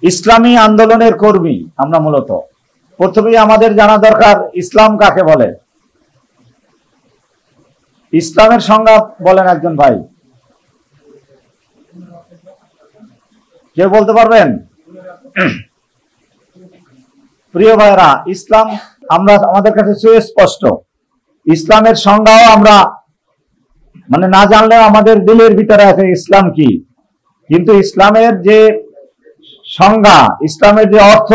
ইসলামী আন্দোলনের কর্মী আমরা মূলত। প্রথমেই আমাদের জানা দরকার ইসলাম কাকে বলে। ইসলামের সংজ্ঞা বলেন একজন ভাই, কেউ বলতে পারবেন? প্রিয় ভাইরা, ইসলাম আমাদের কাছে সুস্পষ্ট। ইসলামের সংজ্ঞাও আমরা না জানলেও আমাদের দিলের ভিতরে আছে ইসলাম কি। কিন্তু ইসলামের যে সংজ্ঞা, ইসলামের যে অর্থ,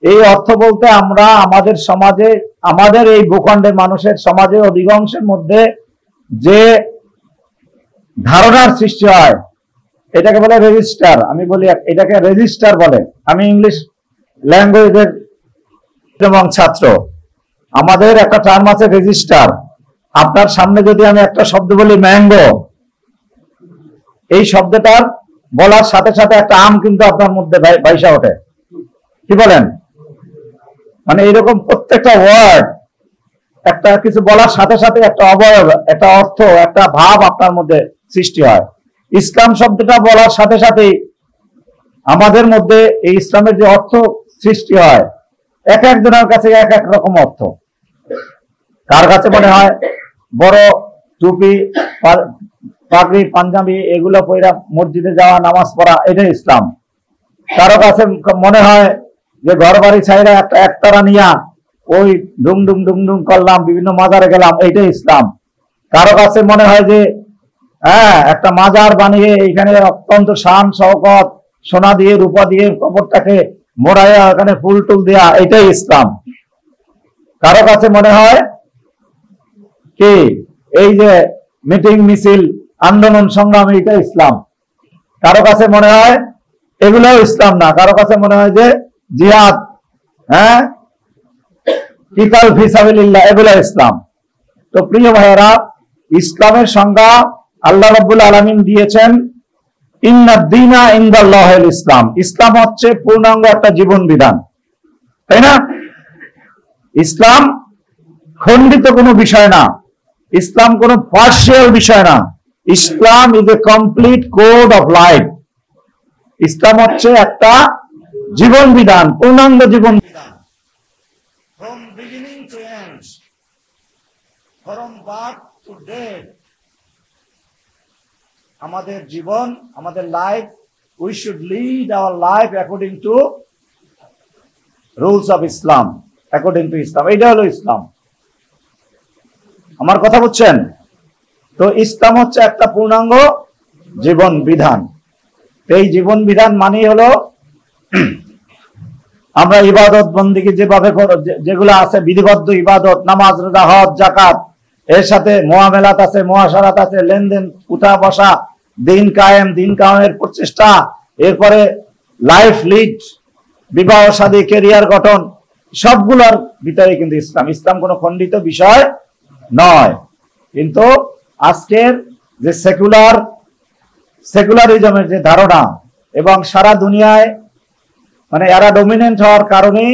এই অর্থ বলতে আমরা আমাদের সমাজে, আমাদের এই ভূখণ্ডের মানুষের সমাজে অধিকাংশের মধ্যে যে ধারণার সৃষ্টি হয় এটাকে বলে রেজিস্টার। আমি বলি এটাকে রেজিস্টার বলে। আমি ইংলিশ ল্যাঙ্গুয়েজের এবং ছাত্র, আমাদের একটা টার্ম আছে রেজিস্টার। আপনার সামনে যদি আমি একটা শব্দ বলি ম্যাঙ্গো, এই শব্দটার বলার সাথে সাথে একটা আম কিন্তু আপনার মধ্যে ভাইসা ওঠে। কি বলেন? এইরকম প্রত্যেকটা ওয়ার্ড, একটা কিছু বলার সাথে সাথে একটা অবয়ব, একটা অর্থ, একটা ভাব আপনার মধ্যে সৃষ্টি হয়। ইসলাম শব্দটা বলার সাথে সাথেই আমাদের মধ্যে এই ইসলামের যে অর্থ সৃষ্টি হয়, এক একজনের কাছে এক এক রকম অর্থ। কার কাছে মনে হয় বড় টুপি, পাগড়ি, পাঞ্জাবি এগুলো পয়রা মসজিদে যাওয়া, নামাজ পড়া, এটাই ইসলাম। কারো কাছে মনে হয় যে ঘর বাড়ি ছাইরা একটা একতারা নিয়া ওই ডুং ডুং ডুং ডুং করলাম, বিভিন্ন মাজারে গেলাম, এইটাই ইসলাম। কারো কাছে মনে হয় যে একটা মাজার বানিয়ে এখানে অত্যন্ত শান শওকত, সোনা দিয়ে রূপা দিয়ে কবরটাকে মোড়াইয়া এখানে ফুল টুল দেয়া, এটাই ইসলাম। কারো কাছে মনে হয় কি এই যে মিটিং মিছিল আন্দোলন সংগ্রাম, এটা ইসলাম। কারো কাছে মনে হয় এগুলোও ইসলাম না। কারো কাছে মনে হয় যে জিহাদ, কিতাল ফি সাবিলিল্লাহ, এগুলো ইসলাম। তো প্রিয় ভাইয়েরা, ইসলামের সংজ্ঞা আল্লাহ রাব্বুল আলামিন দিয়েছেন ইন্নাদ-দীনা ইনদাল্লাহিল ইসলাম। ইসলাম হচ্ছে পূর্ণাঙ্গ একটা জীবন বিধান, তাই না? ইসলাম খণ্ডিত কোনো বিষয় না, ইসলাম কোনো পার্শিয়াল বিষয় না। Islam is a complete code of life. ইসলাম হচ্ছে একটা জীবন বিধান, পূর্ণাঙ্গ জীবন বিধান। From beginning to end, from birth to death, আমাদের জীবন, আমাদের life, we should lead our life according to rules of Islam, according to Islam. এইটা হলো ইসলাম। আমার কথা বুঝছেন? তো ইসলাম হচ্ছে একটা পূর্ণাঙ্গ জীবন বিধান। এই জীবন বিধান মানেই হলো আমরা ইবাদত বন্দেগী যেভাবে যেগুলো আছে, বিধিবদ্ধ ইবাদত, নামাজ, রোজা, হজ, যাকাত, এর সাথে মুআমেলাত আছে, মুআশারাত আছে, লেনদেন, উঠা বসা, দিন কায়েমের প্রচেষ্টা, এরপরে লাইফ লিড, বিবাহ শাদী, ক্যারিয়ার গঠন, সবগুলোর ভিতরে কিন্তু ইসলাম। ইসলাম কোনো খণ্ডিত বিষয় নয়। কিন্তু আজকের যে সেকুলারিজমের যে ধারণা, এবং সারা দুনিয়ায় এরা ডমিনেন্ট হওয়ার কারণে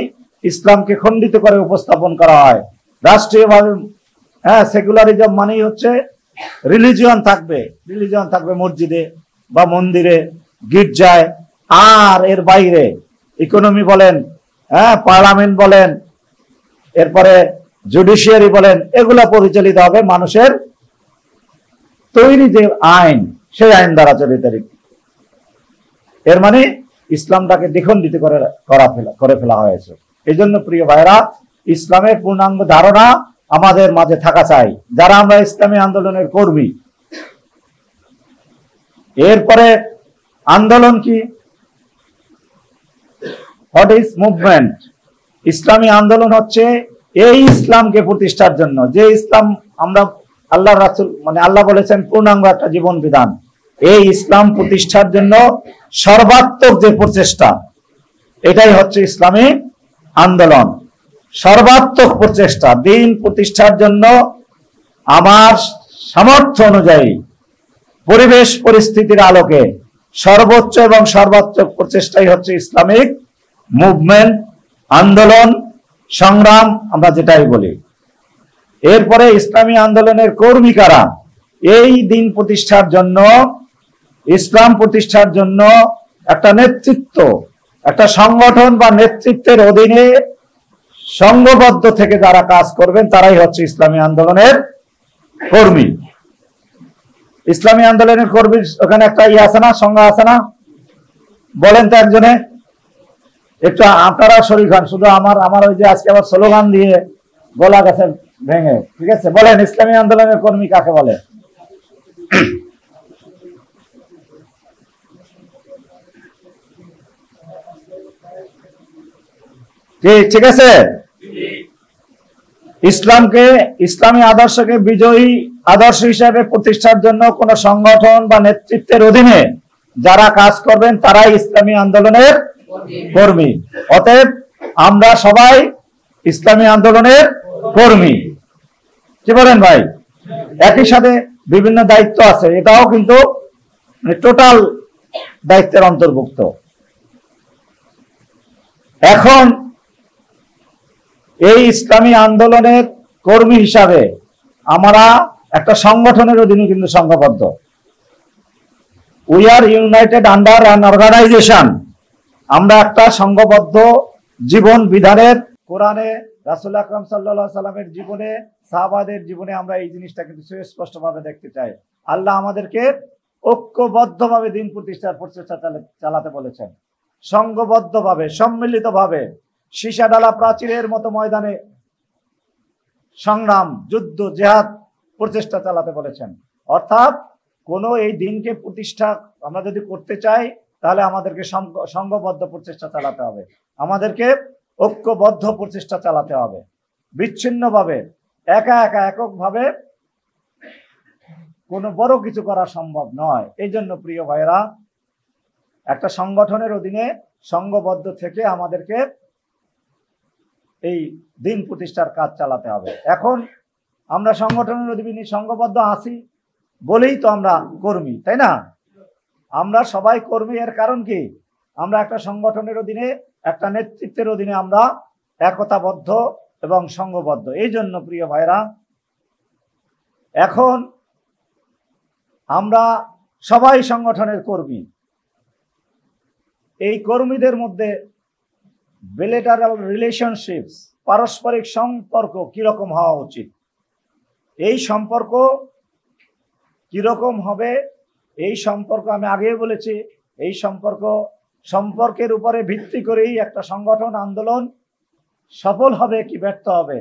ইসলামকে খণ্ডিত করে উপস্থাপন করা হয় রাষ্ট্রীয়ভাবে। সেকুলারিজম মানেই হচ্ছে রিলিজিয়ন থাকবে মসজিদে বা মন্দিরে, গির্জায়, আর এর বাইরে ইকোনমি বলেন, পার্লামেন্ট বলেন, এরপরে জুডিশিয়ারি বলেন, এগুলা পরিচালিত হবে মানুষের তৈরি যে আইন, সেই আইন দ্বারা চলিত। এর মানে ইসলামটাকে দ্বিখণ্ডিত করে ফেলা হয়েছে। এই জন্য প্রিয় ভাইরা, ইসলামের পূর্ণাঙ্গ ধারণা আমাদের মাঝে থাকা চাই, যারা আমরা ইসলামী আন্দোলনের কর্মী। এরপরে আন্দোলন কি? What is movement? ইসলামী আন্দোলন হচ্ছে এই ইসলামকে প্রতিষ্ঠার জন্য, যে ইসলাম আমরা আল্লাহ রাসূল আল্লাহ বলেছেন পূর্ণাঙ্গ একটা জীবন বিধান, এই ইসলাম প্রতিষ্ঠার জন্য সর্বাত্মক যে প্রচেষ্টা, এটাই হচ্ছে ইসলামী আন্দোলন। সর্বাত্মক প্রচেষ্টা, দিন প্রতিষ্ঠার জন্য আমার সামর্থ্য অনুযায়ী পরিবেশ পরিস্থিতির আলোকে সর্বোচ্চ এবং সর্বাত্মক প্রচেষ্টাই হচ্ছে ইসলামিক মুভমেন্ট, আন্দোলন, সংগ্রাম, আমরা যেটাই বলি। এরপরে ইসলামী আন্দোলনের কর্মী কারা? এই দিন প্রতিষ্ঠার জন্য, ইসলাম প্রতিষ্ঠার জন্য একটা নেতৃত্ব, একটা সংগঠন বা নেতৃত্বের অধীনে সংঘবদ্ধ থেকে যারা কাজ করবেন তারাই হচ্ছে ইসলামী আন্দোলনের কর্মী। ইসলামী আন্দোলনের কর্মী ওখানে একটা আছে না, সংজ্ঞা আছে না? বলেন তো একজনে, একটু আপনারা শরীর খান, শুধু আমার ওই যে আজকে আবার স্লোগান দিয়ে গলা গেছে ভেঙে, ঠিক আছে? বলেন ইসলামী আন্দোলনের কর্মী কাকে বলে? ঠিক আছে। ইসলামী আদর্শকে বিজয়ী আদর্শ হিসাবে প্রতিষ্ঠার জন্য কোন সংগঠন বা নেতৃত্বের অধীনে যারা কাজ করবেন তারাই ইসলামী আন্দোলনের কর্মী। অতএব আমরা সবাই ইসলামী আন্দোলনের কর্মী। কি বলেন ভাই? একই সাথে বিভিন্ন দায়িত্ব আছে, এটাও কিন্তু টোটাল দায়িত্বের অন্তর্ভুক্ত। এখন এই ইসলামী আন্দোলনের কর্মী হিসাবে আমরা একটা সংগঠনের অধীনে কিন্তু সংঘবদ্ধ। We are united under an organisation. আমরা একটা সংঘবদ্ধ জীবন বিধানের, কোরআনে রাসূল আকরাম সাল্লাল্লাহু আলাইহি সাল্লামের জীবনে, সাহাবাদের জীবনে আমরা এই জিনিসটা কিন্তু সুস্পষ্টভাবে দেখতে চাই। আল্লাহ আমাদেরকে ঐক্যবদ্ধভাবে দিন প্রতিষ্ঠার প্রচেষ্টা চালাতে বলেছেন, সংঘবদ্ধভাবে, সম্মিলিতভাবে, সীসাডালা প্রাচীরের মতো ময়দানে সংগ্রাম, যুদ্ধ, জেহাদ প্রচেষ্টা চালাতে বলেছেন। অর্থাৎ কোন এই দিনকে প্রতিষ্ঠা আমরা যদি করতে চাই তাহলে আমাদেরকে সংঘবদ্ধ প্রচেষ্টা চালাতে হবে, আমাদেরকে ঐক্যবদ্ধ প্রচেষ্টা চালাতে হবে। বিচ্ছিন্নভাবে এককভাবে কোনো বড় কিছু করা সম্ভব নয়। এই জন্য প্রিয় ভাইয়েরা, একটা সংগঠনের অধীনে সংঘবদ্ধ থেকে আমাদেরকে এই দিন প্রতিষ্ঠার কাজ চালাতে হবে। এখন আমরা সংগঠনের অধীনে সংঘবদ্ধ আছি বলেই তো আমরা কর্মী, তাই না? আমরা সবাই কর্মী। এর কারণ কি? আমরা একটা সংগঠনের অধীনে, একটা নেতৃত্বের অধীনে আমরা একতাবদ্ধ এবং সংঘবদ্ধ। এই জন্য প্রিয় ভাইরা, এখন আমরা সবাই সংগঠনের কর্মী। এই কর্মীদের মধ্যে বিলেটারাল রিলেশনশিপস, পারস্পরিক সম্পর্ক কিরকম হওয়া উচিত, এই সম্পর্ক কিরকম হবে, এই সম্পর্ক আমি আগেই বলেছি, এই সম্পর্কের উপরে ভিত্তি করেই একটা সংগঠন, আন্দোলন সফল হবে কি ব্যর্থ হবে,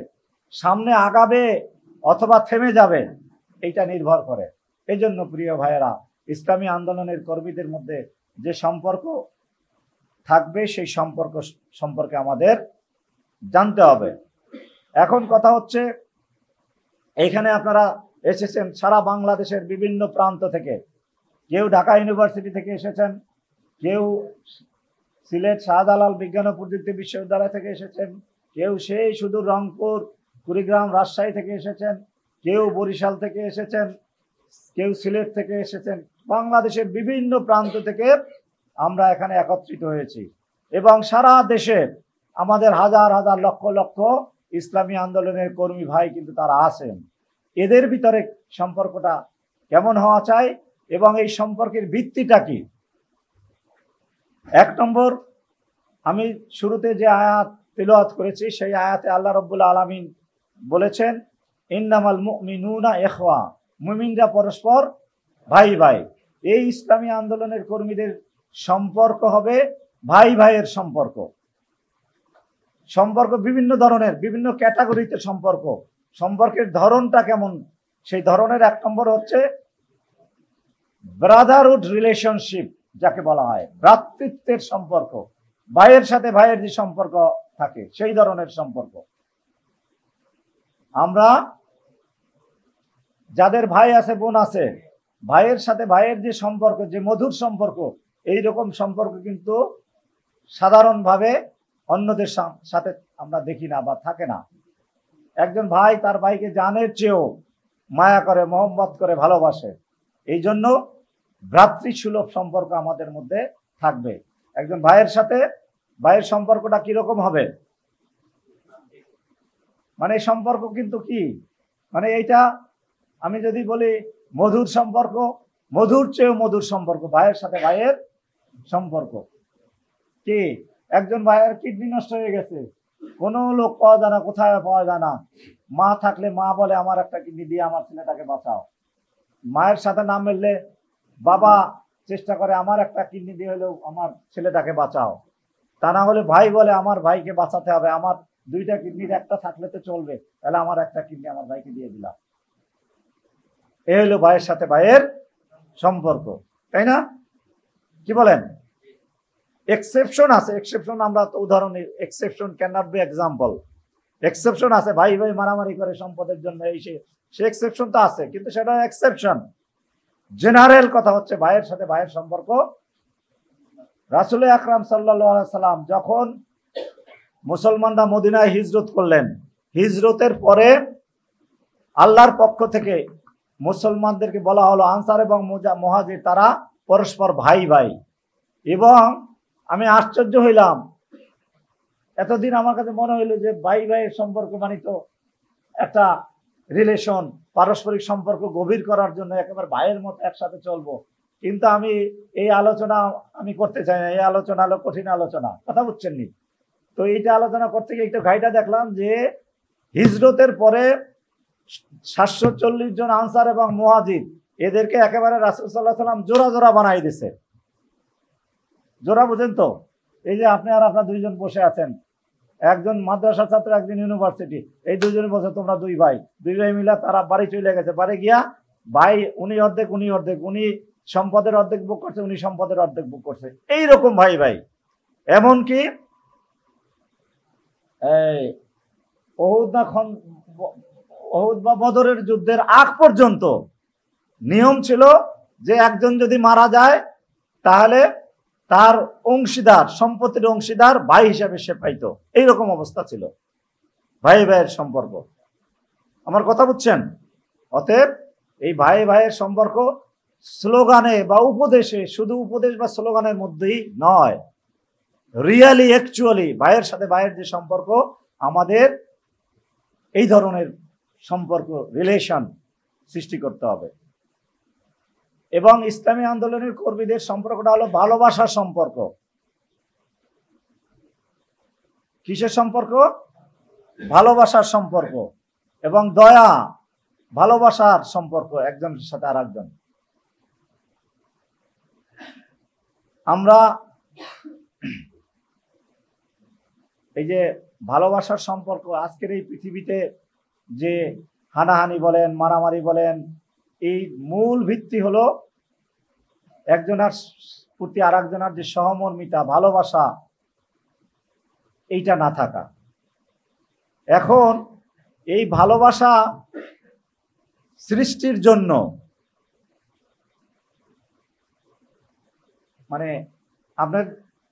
সামনে আগাবে অথবা থেমে যাবে, এইটা নির্ভর করে। এই জন্য প্রিয় ভাইয়েরা, ইসলামী আন্দোলনের কর্মীদের মধ্যে যে সম্পর্ক থাকবে সেই সম্পর্কে আমাদের জানতে হবে। এখন কথা হচ্ছে, এইখানে আপনারা এসেছেন সারা বাংলাদেশের বিভিন্ন প্রান্ত থেকে। কেউ ঢাকা ইউনিভার্সিটি থেকে এসেছেন, কেউ সিলেট শাহজালাল বিজ্ঞান ও প্রযুক্তি বিশ্ববিদ্যালয় থেকে এসেছেন, কেউ সেই সুদূর রংপুর, কুড়িগ্রাম, রাজশাহী থেকে এসেছেন, কেউ বরিশাল থেকে এসেছেন, কেউ সিলেট থেকে এসেছেন। বাংলাদেশের বিভিন্ন প্রান্ত থেকে আমরা এখানে একত্রিত হয়েছি এবং সারা দেশে আমাদের হাজার হাজার লক্ষ লক্ষ ইসলামী আন্দোলনের কর্মী ভাই কিন্তু তারা আছেন। এদের ভিতরে সম্পর্কটা কেমন হওয়া চাই এবং এই সম্পর্কের ভিত্তিটা কি? এক নম্বর, আমি শুরুতে যে আয়াত তিলাওয়াত করেছি সেই আয়াতে আল্লাহ রাব্বুল আলামিন বলেছেন, ইন্নামাল মুমিনুনা ইখওয়া, মুমিনরা পরস্পর ভাই ভাই। এই ইসলামী আন্দোলনের কর্মীদের সম্পর্ক হবে ভাই ভাইয়ের সম্পর্ক। সম্পর্ক বিভিন্ন ধরনের, বিভিন্ন ক্যাটাগরিতে সম্পর্ক। সম্পর্কের ধরনটা কেমন, সেই ধরনের এক নম্বর হচ্ছে ব্রাদারহুড রিলেশনশিপ, যাকে বলা হয় ভ্রাতৃত্বের সম্পর্ক। ভাইয়ের সাথে ভাইয়ের যে সম্পর্ক থাকে সেই ধরনের সম্পর্ক। আমরা যাদের ভাই আছে, বোন আছে, ভাইয়ের সাথে ভাইয়ের যে সম্পর্ক, যে মধুর সম্পর্ক, এই রকম সম্পর্ক কিন্তু সাধারণভাবে অন্যদের সাথে আমরা দেখি না বা থাকে না। একজন ভাই তার ভাইকে জানের চেয়েও মায়া করে, মহব্বত করে, ভালোবাসে। এই জন্য ভ্রাতৃসুলভ সম্পর্ক আমাদের মধ্যে থাকবে। একজন ভাইয়ের সাথে ভাইয়ের সম্পর্কটা কিরকম হবে, মানে সম্পর্ক কিন্তু কি, মানে এইটা আমি যদি বলি মধুর সম্পর্ক, মধুর চেয়েও মধুর সম্পর্ক, ভাইয়ের সাথে ভাইয়ের সম্পর্ক কি, একজন ভাইয়ের কিডনি নষ্ট হয়ে গেছে, কোনো লোক পাওয়া যায় না, কোথায় পাওয়া যায় না। মা থাকলে মা বলে আমার একটা কিডনি দিয়ে আমার ছেলেটাকে বাঁচাও। মায়ের সাথে না মিললে বাবা চেষ্টা করে আমার একটা কিডনি দিয়ে হলেও আমার ছেলেটাকে বাঁচাও। তা না হলে ভাই বলে আমার ভাইকে বাঁচাতে হবে, আমার দুইটা কিডনির একটা থাকলে তো চলবে, তাহলে আমার একটা কিডনি আমার ভাইকে দিয়ে দিলাম। এ হলো ভাইয়ের সাথে ভাইয়ের সম্পর্ক, তাই না? কি বলেন? এক্সেপশন আছে, এক্সেপশন আমরা তো উদাহরণ, exception can not be example. Exception আছে, ভাই ভাই মারামারি করে সম্পদের জন্য, এই সে এক্সেপশন তো আছে, কিন্তু সেটা এক্সেপশন। জেনারেল কথা হচ্ছে ভাইয়ের সাথে ভাইয়ের সম্পর্ক। রাসূল আকরাম সাল্লাল্লাহু আলাইহি সাল্লাম যখন মুসলমানরা মদিনায় হিজরত করলেন, হিজরতের পরে আল্লাহর পক্ষ থেকে মুসলমানদেরকে বলা হলো আনসার এবং মুহাজির তারা পরস্পর ভাই ভাই। এবং আমি আশ্চর্য হইলাম, এতদিন আমার কাছে মনে হইলো যে ভাই ভাইয়ের সম্পর্ক মানে তো একটা রিলেশন, পারস্পরিক সম্পর্ক গভীর করার জন্য একেবারে ভাইয়ের মতো একসাথে চলবো। কিন্তু আমি এই আলোচনা আমি করতে চাই না, এই আলোচনা হলো কঠিন আলোচনা, কথা বুঝছেন নি? তো এইটা আলোচনা করতে গিয়ে একটু ঘাইটা দেখলাম যে হিজরতের পরে 740 জন আনসার এবং মুহাজির এদেরকে একেবারে রাসূল সাল্লাল্লাহু আলাইহি সাল্লাম জোড়া জোড়া বানাই দিছে। জোড়া বুঝেন তো? এই যে আপনি আর আপনার দুইজন বসে আছেন, একজন মাদ্রাসা ছাত্র একজন ইউনিভার্সিটি, এই দুজনে বসে তোমরা দুই ভাই মিলে তারা বাড়ি চলে গেছে। বাড়ি গিয়া ভাই উনি অর্ধেক উনি অর্ধেক, উনি সম্পদের অর্ধেক ভোগ করছে, উনি সম্পদের অর্ধেক ভোগ করছে, এইরকম ভাই ভাই। এমনকি ওহুদ বা বদরের যুদ্ধের আগ পর্যন্ত নিয়ম ছিল যে একজন যদি মারা যায় তাহলে তার অংশীদার, সম্পত্তির অংশীদার ভাই হিসাবে সে পাইতো। এইরকম অবস্থা ছিল ভাই ভাইয়ের সম্পর্ক। আমার কথা বুঝছেন? অতএব এই ভাই ভাইয়ের সম্পর্ক স্লোগানে বা উপদেশে, শুধু উপদেশ বা স্লোগানের মধ্যেই নয়, রিয়ালি অ্যাকচুয়ালি ভাইয়ের সাথে ভাইয়ের যে সম্পর্ক, আমাদের এই ধরনের সম্পর্ক, রিলেশন সৃষ্টি করতে হবে। এবং ইসলামী আন্দোলনের কর্মীদের সম্পর্কটা হলো ভালোবাসার সম্পর্ক। কিসের সম্পর্ক? ভালোবাসার সম্পর্ক এবং দয়া, ভালোবাসার সম্পর্ক একজনের সাথে আর একজন। আমরা এই যে ভালোবাসার সম্পর্ক, আজকের এই পৃথিবীতে যে হানাহানি বলেন, মারামারি বলেন, এই মূল ভিত্তি হলো একজনের প্রতি আর একজনের যে সহমর্মিতা, ভালোবাসা, এইটা না থাকা। এখন এই ভালোবাসা সৃষ্টির জন্য মানে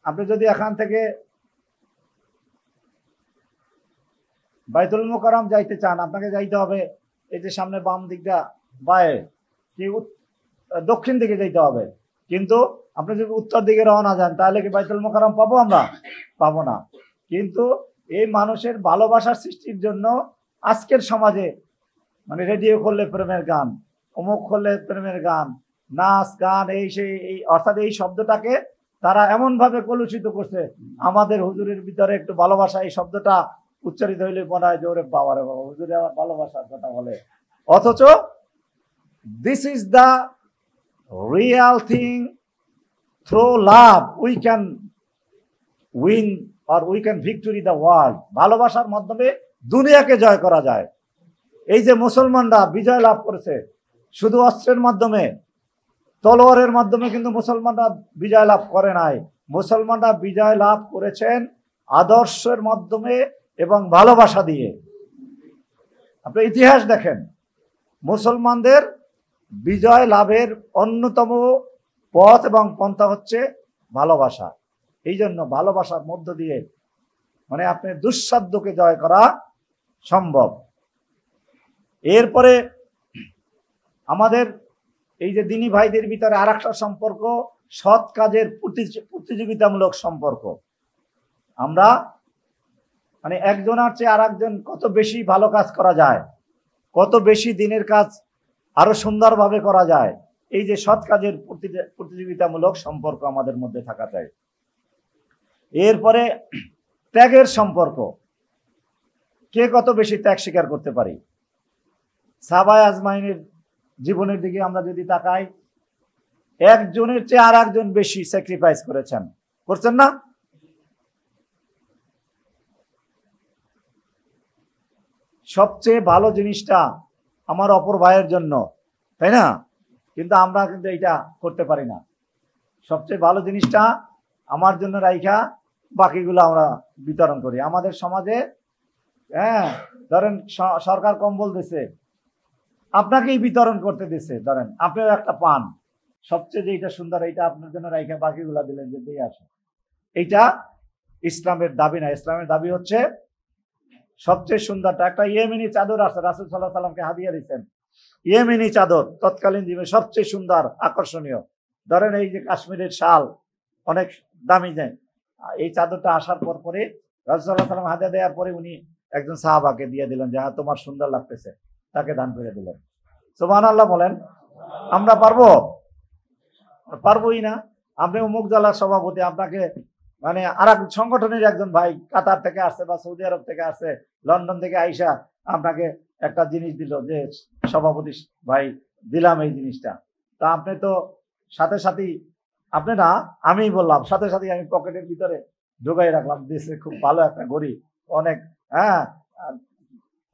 আপনি যদি এখান থেকে বাইতুল মুকাররম যাইতে চান, আপনাকে যাইতে হবে এই যে সামনে বাম দিকটা বায়ে কি দক্ষিণ দিকে যাইতে হবে। কিন্তু আপনি যদি উত্তর দিকে রওনা যান তাহলে কি বাইতুল মুকাররম পাবো? আমরা পাবো না। কিন্তু এই মানুষের ভালোবাসার সৃষ্টির জন্য আজকের সমাজে মানে রেডিও করলে প্রেমের গান, অমুক করলে প্রেমের গান, নাচ গান, এই সেই, এই অর্থাৎ এই শব্দটাকে তারা এমন ভাবে কলুষিত করছে। আমাদের হুজুরের ভিতরে একটু ভালোবাসা এই শব্দটা উচ্চারিত হইলে মনে হয় যে ওরে বাবা রে বাবা, হুজুরে আমার ভালোবাসার কথা বলে। অথচ this is the real thing. Through love we can win আর we can victory the world. ভালোবাসার মাধ্যমে দুনিয়াকে জয় করা যায়। এই যে মুসলমানরা বিজয় লাভ করেছে শুধু অস্ত্রের মাধ্যমে, তলোয়ারের মাধ্যমে কিন্তু মুসলমানরা বিজয় লাভ করে নাই। মুসলমানরা বিজয় লাভ করেছেন আদর্শের মাধ্যমে এবং ভালোবাসা দিয়ে। আপনি ইতিহাস দেখেন, মুসলমানদের বিজয় লাভের অন্যতম পথ এবং পন্থা হচ্ছে ভালোবাসা। এই জন্য ভালোবাসার মধ্য দিয়ে মানে আপনি দুঃসাধ্যকে জয় করা সম্ভব। এরপরে আমাদের এই যে দিনী ভাইদের ভিতরে আর একটা সম্পর্ক, সৎ কাজের প্রতিযোগিতামূলক সম্পর্ক। আমরা মানে একজনের চেয়ে আর একজন কত বেশি ভালো কাজ করা যায়, কত বেশি দিনের কাজ আরো সুন্দরভাবে করা যায়, এই যে সৎ কাজের প্রতিযোগিতামূলক সম্পর্ক আমাদের মধ্যে থাকা চাই। এরপরে ত্যাগের সম্পর্ক, কে কত বেশি ত্যাগ স্বীকার করতে পারি। সাহাবায়ে আজমাইনের জীবনের দিকে আমরা যদি তাকাই, একজনের চেয়ে আর একজন বেশি স্যাক্রিফাইস করেছেন, করছেন না? সবচেয়ে ভালো জিনিসটা আমার অপর ভাইয়ের জন্য, তাই না? কিন্তু আমরা কিন্তু এটা করতে পারি না। সবচেয়ে ভালো জিনিসটা আমার জন্য রাইখা বাকিগুলো আমরা বিতরণ করি। আমাদের সমাজে হ্যাঁ, ধরেন সরকার কম্বল দিছে, আপনাকেই বিতরণ করতে দিছে, ধরেন আপনিও একটা পান, সবচেয়ে যেটা সুন্দর এইটা আপনার জন্য রাইখা বাকিগুলা দিলেন যে দিয়ে আসে। এইটা ইসলামের দাবি না। ইসলামের দাবি হচ্ছে সবচেয়ে সুন্দরটা। একটা ইয়েমেনি চাদর আছে, রাসূল সাল্লাল্লাহু আলাইহি সাল্লামকে হাদিয়া দিচ্ছেন, ইয়েমেনি চাদর, তৎকালীন জীবনে সবচেয়ে সুন্দর আকর্ষণীয়। ধরেন এই যে কাশ্মীরের শাল অনেক দামি যায়, এই চাদরটা আসার পর পরে রাসূল সাল্লাল্লাহু আলাইহি সাল্লাম হাদিয়া দেওয়ার পরে উনি একজন সাহাবাকে দিয়ে দিলেন যে তোমার সুন্দর লাগতেছে, তাকে দান করে দিলেন। সুবহানাল্লাহ বলেন। আমরা পারবো? পারবোই না। আপনি অমুক জেলার সভাপতি, আপনাকে মানে আর এক সংগঠনের একজন ভাই কাতার থেকে আসছে বা সৌদি আরব থেকে আসছে, লন্ডন থেকে আইসা আপনাকে একটা জিনিস দিল যে সভাপতি ভাই দিলাম এই জিনিসটা, তা আপনি তো সাথে সাথেই, আপনি না আমিই বললাম, সাথে সাথে আমি পকেটের ভিতরে ঢুকাই রাখলাম, দিচ্ছে খুব ভালো একটা ঘড়ি, অনেক, হ্যাঁ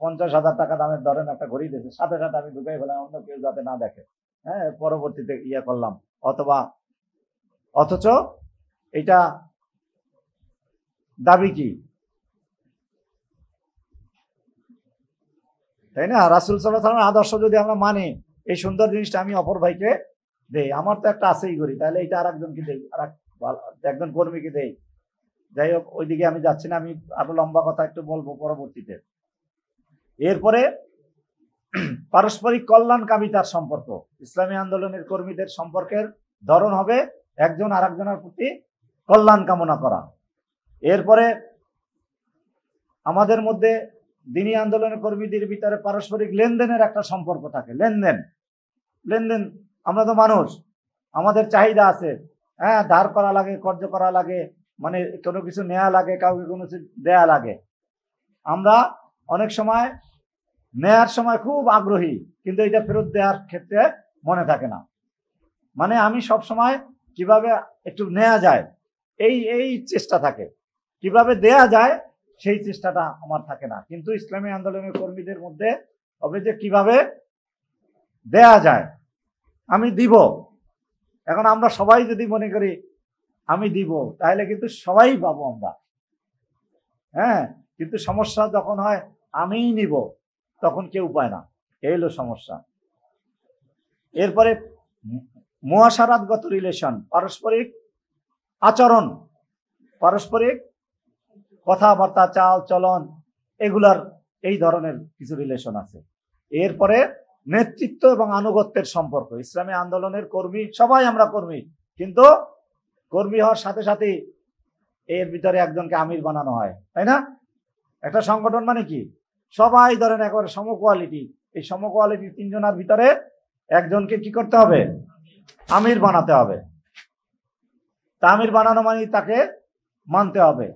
50,000 টাকা দামের ধরেন একটা ঘড়ি দিয়েছে, সাথে সাথে আমি ঢুকাই ফেলাম অন্য কেউ যাতে না দেখে, হ্যাঁ পরবর্তীতে ইয়ে করলাম। অথচ এটা দাবি কি, তাই না? রাসূল সাল্লাল্লাহু আলাইহি ওয়াসাল্লামের আদর্শ যদি আমরা মানি, এই সুন্দর জিনিসটা আমি অপর ভাইকে দেই, আমার তো একটা আছেই ঘড়ি, তাহলে এটা আর একজনকে দেই, আর একজন কর্মীকে দেই। যাই হোক, ওইদিকে আমি যাচ্ছি না, আমি আরো লম্বা কথা একটু বলবো পরবর্তীতে। এরপরে পারস্পরিক কল্যাণকামিতার সম্পর্ক, ইসলামী আন্দোলনের কর্মীদের সম্পর্কের ধরন হবে একজন আর একজনের প্রতি কল্যাণ কামনা করা। এরপরে আমাদের মধ্যে দ্বীনি আন্দোলনের কর্মীদের ভিতরে পারস্পরিক লেনদেনের একটা সম্পর্ক থাকে। লেনদেন, আমরা তো মানুষ, আমাদের চাহিদা আছে, হ্যাঁ ধার করা লাগে, কর্জ করা লাগে, মানে কোনো কিছু নেওয়া লাগে, কাউকে কোনো কিছু দেয়া লাগে। আমরা অনেক সময় নেয়ার সময় খুব আগ্রহী, কিন্তু এটা ফেরত দেওয়ার ক্ষেত্রে মনে থাকে না। মানে আমি সব সময় কিভাবে একটু নেওয়া যায় এই চেষ্টা থাকে, কিভাবে দেয়া যায় সেই চেষ্টাটা আমার থাকে না। কিন্তু ইসলামী আন্দোলনের কর্মীদের মধ্যে হবে যে কিভাবে দেয়া যায়, আমি দিব। এখন আমরা সবাই যদি মনে করি আমি দিব, তাহলে কিন্তু সবাই পাবো আমরা, হ্যাঁ। কিন্তু সমস্যা যখন হয় আমিই নিব, তখন কেউ পায় না, এই হলো সমস্যা। এরপরে মুআশারাতগত রিলেশন, পারস্পরিক আচরণ, পারস্পরিক কথাবার্তা, চাল চলন, এগুলার এই ধরনের কিছু রিলেশন আছে। এরপরে নেতৃত্ব এবং আনুগত্যের সম্পর্ক, ইসলামী আন্দোলনের কর্মী সবাই আমরা কর্মী, কিন্তু কর্মী হওয়ার সাথে সাথে এর ভিতরে একজনকে আমির বানানো হয়, তাই না? একটা সংগঠন মানে কি, সবাই ধরেন একেবারে সমকোয়ালিটি, এই সমকোয়ালিটি তিনজনের ভিতরে একজনকে কি করতে হবে, আমির বানাতে হবে। তা আমির বানানো মানে তাকে মানতে হবে,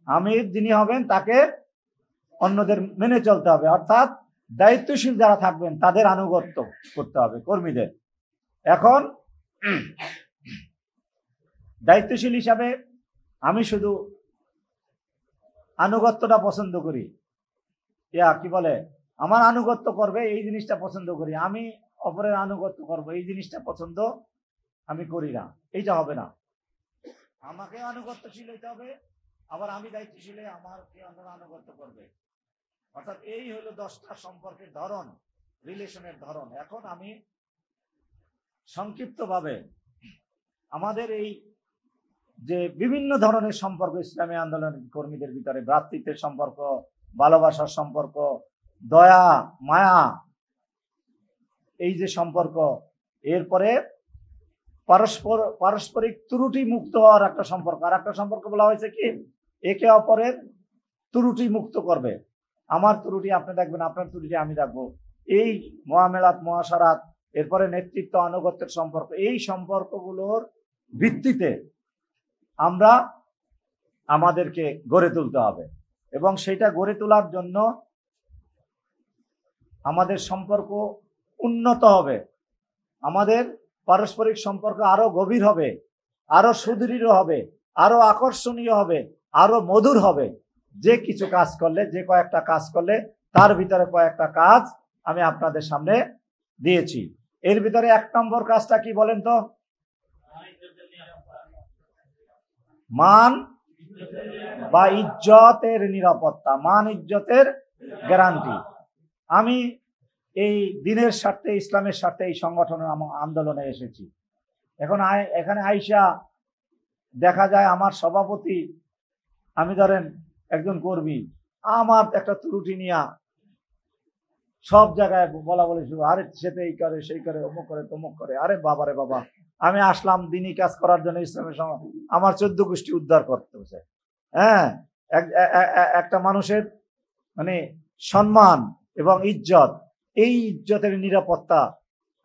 আমির যিনি হবেন তাকে অন্যদের মেনে চলতে হবে, অর্থাৎ দায়িত্বশীল যারা থাকবেন তাদের আনুগত্য করতে হবে কর্মীদের। এখন দায়িত্বশীল হিসাবে আমি শুধু আনুগত্যটা পছন্দ করি, কি বলে, আমার আনুগত্য করবে এই জিনিসটা পছন্দ করি, আমি অপরের আনুগত্য করব এই জিনিসটা পছন্দ আমি করি না, এইটা হবে না। আমাকে আনুগত্যশীল হইতে হবে, আবার আমি দায়িত্বশীল আমার অন্যরা আনুগত্য করবে। অর্থাৎ এই হলো 10টা সম্পর্কের ধরন, রিলেশনের ধরন। এখন আমি সংক্ষিপ্তভাবে আমাদের এই যে বিভিন্ন ধরনের সম্পর্ক ইসলামী আন্দোলন কর্মীদের ভিতরে, ভ্রাতৃত্বের সম্পর্ক, ভালোবাসার সম্পর্ক, দয়া মায়া, এই যে সম্পর্ক, এরপরে পারস্পরিক ত্রুটি মুক্ত হওয়ার একটা সম্পর্ক। আর একটা সম্পর্ক বলা হয়েছে কি, একে অপরের ত্রুটি মুক্ত করবে, আমার ত্রুটি আপনি দেখবেন, আপনার ত্রুটি আমি দেখবো, এই মুআমেলাত মুআশারাত। এরপরে নেতৃত্ব আনুগত্যের সম্পর্ক, এই সম্পর্কগুলোর ভিত্তিতে আমরা আমাদেরকে গড়ে তুলতে হবে, এবং সেটা গড়ে তোলার জন্য আমাদের সম্পর্ক উন্নত হবে, আমাদের পারস্পরিক সম্পর্ক আরো গভীর হবে, আরো সুদৃঢ় হবে, আরো আকর্ষণীয় হবে, আরো মধুর হবে। যে কিছু কাজ করলে, যে কয়েকটা কাজ করলে, তার ভিতরে কয়েকটা কাজ আমি আপনাদের সামনে দিয়েছি। এর ভিতরে 1 নম্বর কাজটা কি বলেন তো? মান বা ইজ্জতের নিরাপত্তা, মান ইজ্জতের গ্যারান্টি। আমি এই দিনের স্বার্থে, ইসলামের স্বার্থে এই সংগঠনের আন্দোলনে এসেছি। এখন এখানে আইসা দেখা যায় আমার সভাপতি, আমি ধরেন একজন কর্মী, আমার একটা ত্রুটি নিয়ে সব জায়গায় বলা বলি শুরু, আরে সেটা এই করে, সেই করে, অমুক করে, তমুক করে। আরে বাবা রে বাবা, আমি আসলাম দিনই কাজ করার জন্য, ইসলামের সঙ্গে আমার 14 গোষ্ঠী উদ্ধার করতে হচ্ছে। হ্যাঁ, একটা মানুষের মানে সম্মান এবং ইজ্জত, এই ইজ্জতের নিরাপত্তা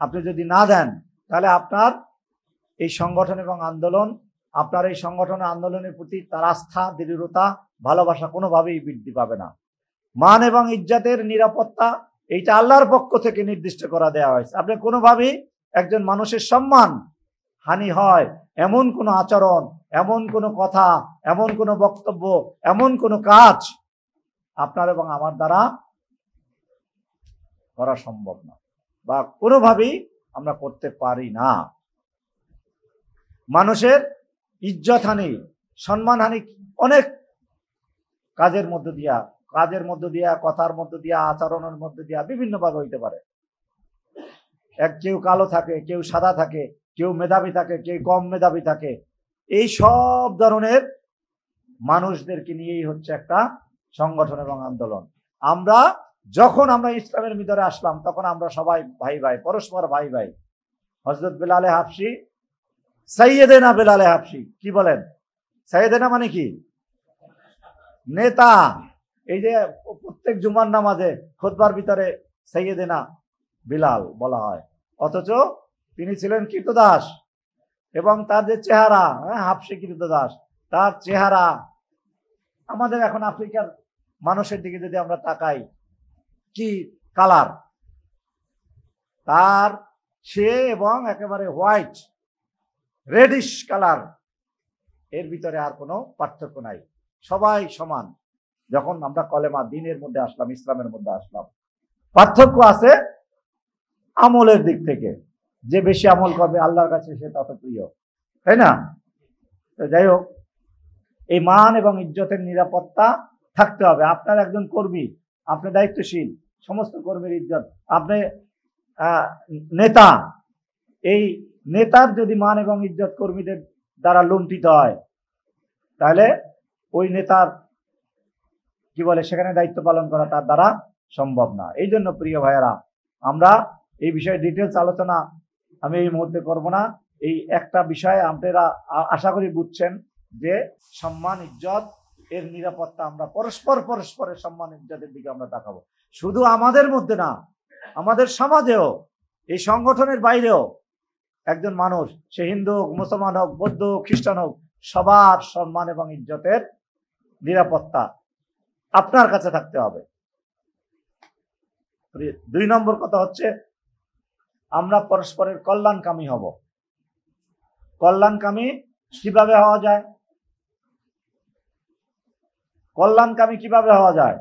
আপনি যদি না দেন, তাহলে আপনার এই সংগঠন এবং আন্দোলন, আপনার এই সংগঠন আন্দোলনের প্রতি তার আস্থা, দৃঢ়তা, ভালোবাসা কোনোভাবেই বৃদ্ধি পাবে না। মান এবং ইজ্জতের নিরাপত্তা এইটা আল্লাহর পক্ষ থেকে নির্দিষ্ট করা দেওয়া হয়েছে। আপনি কোনোভাবেই একজন মানুষের সম্মান হানি হয় এমন কোনো আচরণ, এমন কোনো কথা, এমন কোনো বক্তব্য, এমন কোনো কাজ আপনার এবং আমার দ্বারা করা সম্ভব না, বা কোনোভাবেই আমরা করতে পারি না। মানুষের ইজ্জত হানি, সম্মান হানি অনেক কাজের মধ্য দিয়া, কথার মধ্য দিয়া, আচরণের মধ্য দিয়া বিভিন্ন ভাবে হইতে পারে। কেউ কালো থাকে, কেউ সাদা থাকে, কেউ মেধাবী থাকে, কেউ কম মেধাবী থাকে। এই সব ধরনের মানুষদেরকে নিয়েই হচ্ছে একটা সংগঠন এবং আন্দোলন। যখন আমরা ইসলামের ভিতরে আসলাম, তখন আমরা সবাই ভাই ভাই, পরস্পর ভাই ভাই। হযরত বেলালে হাবশী, সাইয়েদেনা বেলালে হাবশী, কি বলেন? সাইয়েদেনা মানে কি? নেতা। এই যে প্রত্যেক জুমার নামাজে খুতবার ভিতরে সাইয়েদেনা বিলাল বলা হয়, অথচ তিনি ছিলেন কৃতদাস, এবং তার যে চেহারা, হাবশী কৃতদাস, তার চেহারা, আমাদের এখন আফ্রিকার মানুষের দিকে যদি আমরা তাকাই, কি কালার তার, সে এবং একেবারে হোয়াইট রেডিশ কালার, এর ভিতরে আর কোনো পার্থক্য নাই, সবাই সমান। যখন আমরা কলেমা দ্বীনের মধ্যে আসলাম, ইসলামের মধ্যে আসলাম, পার্থক্য আছে আমলের দিক থেকে। যে বেশি আমল করবে আল্লাহর কাছে সে তত প্রিয়, তাই না? তো যাই হোক, এই মান এবং ইজ্জতের নিরাপত্তা থাকতে হবে। আপনার একজন কর্মী, আপনি দায়িত্বশীল, সমস্ত কর্মীর ইজ্জত, আপনি নেতা, এই নেতার যদি মান এবং ইজ্জত কর্মীদের দ্বারা লুণ্ঠিত হয়, তাহলে ওই নেতার কি বলে, সেখানে দায়িত্ব পালন করা তার দ্বারা সম্ভব না। এই জন্য প্রিয় ভাইয়েরা, আমরা এই বিষয়ে ডিটেলস আলোচনা আমি এই মুহূর্তে করব না। এই একটা বিষয় আপনারা আশা করি বুঝছেন, যে সম্মান ইজ্জত এর নিরাপত্তা, আমরা পরস্পরের সম্মান ইজ্জতের দিকে আমরা তাকাবো। শুধু আমাদের মধ্যে না, আমাদের সমাজেও, এই সংগঠনের বাইরেও একজন মানুষ, সে হিন্দু হোক, মুসলমান হোক, বৌদ্ধ হোক, খ্রিস্টান হোক, সবার সম্মান এবং ইজ্জতের নিরাপত্তা আপনার কাছে থাকতে হবে। 2 নম্বর কথা হচ্ছে, আমরা পরস্পরের কল্যাণকামী হব। কল্যাণকামী কিভাবে হওয়া যায়? কল্যাণকামী কিভাবে হওয়া যায়?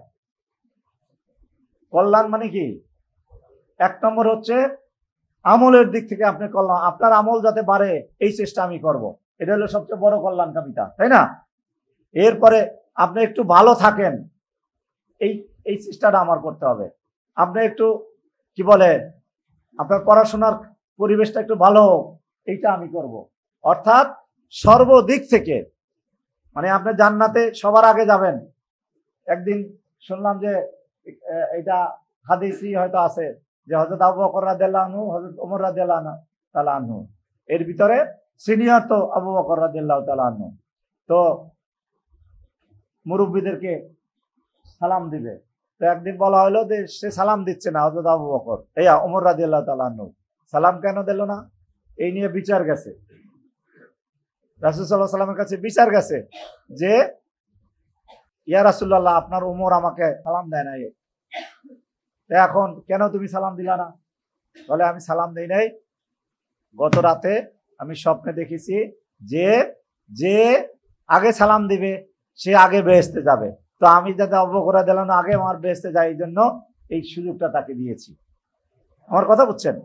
কল্যাণ মানে কি? 1 নম্বর হচ্ছে আমলের দিক থেকে আপনি কল্যাণ, আপনার আমল যাতে বাড়ে এই চেষ্টা আমি করব, এটা হলো সবচেয়ে বড় কল্যাণকামিতা, তাই না? এরপরে আপনি একটু ভালো থাকেন, এই চেষ্টাটা আমার করতে হবে। আপনি একটু কি বলে, আপনার পড়াশোনার পরিবেশটা একটু ভালো হোক, এইটা আমি করব। অর্থাৎ সর্বদিক থেকে, মানে আপনি জান্নাতে সবার আগে যাবেন। একদিন শুনলাম যে এটা হাদিসই হয়তো আছে, যে হযরত আবু বকর রাদিয়াল্লাহু আনহু, হযরত ওমর রাদিয়াল্লাহু তাআলা আনহু, এর ভিতরে সিনিয়র তো আবু বকর রাদিয়াল্লাহু তাআলা আনহু। তো মুরব্বীদেরকে সালাম দিবে, তো একদিন বলা হলো যে সে সালাম দিচ্ছে না, হযরত আবু বকর, ওমর রাদিয়াল্লাহু তাআলা আনহু সালাম কেন দিল না, এই নিয়ে বিচার গেছে, রাসূল সাল্লাল্লাহু আলাইহি ওয়াসাল্লামের কাছে বিচার গেছে, যে ইয়া রাসূলুল্লাহ, আপনার উমর আমাকে সালাম দেয় নাই, এখন কেন তুমি সালাম দিলা না? বলে আমি সালাম দেই নাই, গত রাতে আমি স্বপ্নে দেখেছি যে যে আগে সালাম দিবে সে আগে বেহেশতে যাবে, তো আমি যাতে অবকরা দিলাম আগে আমার বেহেশতে যায়, এই জন্য এই সুযোগটা তাকে দিয়েছি। আমার কথা বুঝছেন?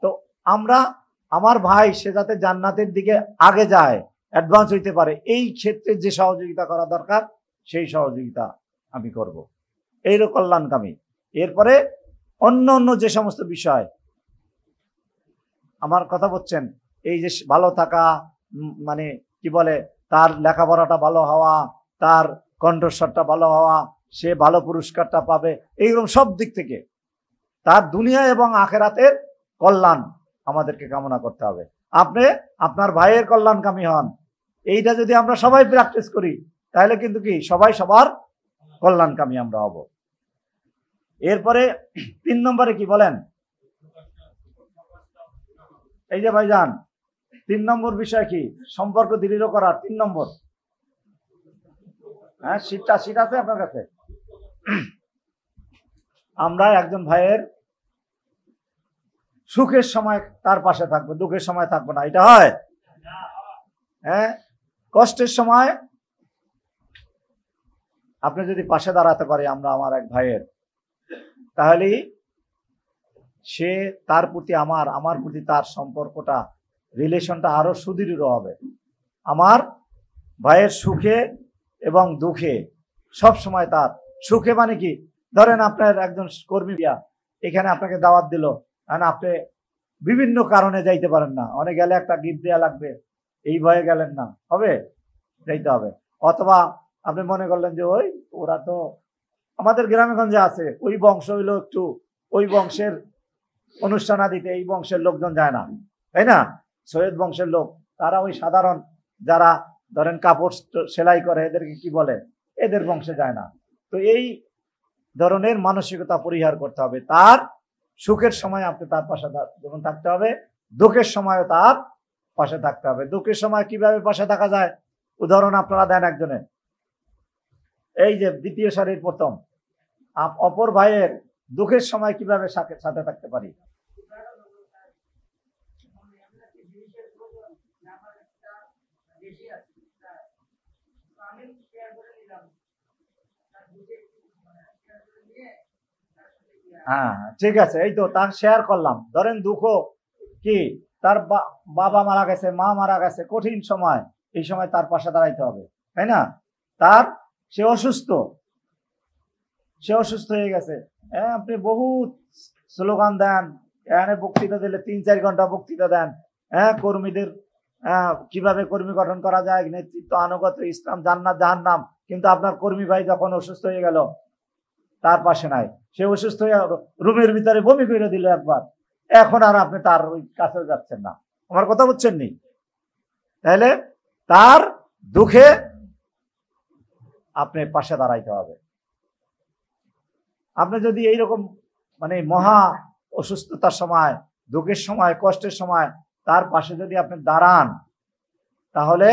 তো আমরা, আমার ভাই সে যাতে জান্নাতের দিকে আগে যায়, অ্যাডভান্স হইতে পারে, এই ক্ষেত্রে যে সহযোগিতা করা দরকার সেই সহযোগিতা আমি করব, এইরকম কল্যাণকামী। এরপরে অন্য অন্য যে সমস্ত বিষয়, আমার কথা বলছেন, এই যে ভালো থাকা, মানে কি বলে, তার লেখাপড়াটা ভালো হওয়া, তার কণ্ঠস্বরটা ভালো হওয়া, সে ভালো পুরস্কারটা পাবে, এইরকম সব দিক থেকে তার দুনিয়া এবং আখেরাতের কল্যাণ আমাদেরকে কামনা করতে হবে। আপনি আপনার ভাইয়ের কল্যাণকামী হন, এইটা যদি আমরা সবাই প্র্যাকটিস করি তাহলে কিন্তু কি সবাই সবার কল্যাণকামী আমরা হব। এরপরে 3 নম্বরে কি বলেন? এই যে ভাইজান 3 নম্বর বিষয় কি? সম্পর্ক দৃঢ় করার 3 নম্বর। হ্যাঁ, সিট আছে আপনার কাছে? আমরা একজন ভাইয়ের সুখের সময় তার পাশে থাকবো, দুঃখের সময় থাকবো না, এটা হয়? হ্যাঁ, কষ্টের সময় আপনি যদি পাশে দাঁড়াতে পারি আমরা আমার এক ভাইয়ের, তাহলে সে তার প্রতি আমার প্রতি তার সম্পর্কটা, রিলেশনটা আরো সুদৃঢ় হবে। আমার ভাইয়ের সুখে এবং দুঃখে সব সময় তার সুখে, মানে কি, ধরেন আপনার একজন কর্মী এখানে আপনাকে দাওয়াত দিল, আপনি বিভিন্ন কারণে যাইতে পারেন না, অনেক গেলে একটা গিফট দেওয়া লাগবে, এই ভয়ে গেলেন না, হবে? যাইতে হবে। অথবা আপনি মনে করলেন যে ওই ওরা তো আমাদের গ্রামে গঞ্জে আছে, ওই বংশ হইলো একটু, ওই বংশের অনুষ্ঠান আদিতে এই বংশের লোকজন যায় না, তাই না? সৈয়দ বংশের লোক, তারা ওই সাধারণ যারা ধরেন কাপড় সেলাই করে এদেরকে কি বলে, এদের বংশে যায় না। তো এই ধরনের মানসিকতা পরিহার করতে হবে। তার সুখের সময় আপনি তার পাশে যেমন থাকতে হবে, দুঃখের সময়ও তার পাশে থাকতে হবে। দুঃখের সময় কিভাবে পাশে থাকা যায় উদাহরণ আপনারা দেন একজনের, এই যে দ্বিতীয় সারির প্রথম, অপর ভাইয়ের দুঃখের সময় কিভাবে সাথে থাকতে পারি? হ্যাঁ, ঠিক আছে, এই তো তার শেয়ার করলাম। ধরেন দুঃখ কি, তার বাবা মারা গেছে, মা মারা গেছে, কঠিন সময়, এই সময় তার পাশে দাঁড়াইতে হবে, তাই না? তার সে অসুস্থ হয়ে গেছে, হ্যাঁ, আপনি বহুত স্লোগান দেন, এখানে বক্তৃতা দিলে 3-4 ঘন্টা বক্তৃতা দেন, হ্যাঁ, কর্মীদের কিভাবে কর্মী গঠন করা যায়, নেতৃত্ব, আনুগত্য, ইসলাম, জান্নাত, জাহান্নাম, কিন্তু আপনার কর্মী ভাই যখন অসুস্থ হয়ে গেল, তার পাশে নাই, সে অসুস্থ হয়ে রুমের ভিতরে বমি করে দিল একবার, এখন আর আপনি তার ওই কাছে যাচ্ছেন না। আমার কথা বুঝছেন নি? তাহলে তার দুঃখে আপনি পাশে দাঁড়াইতে হবে। আপনি যদি এইরকম মানে মহা অসুস্থতার সময়, দুঃখের সময়, কষ্টের সময় তার পাশে যদি আপনি দাঁড়ান, তাহলে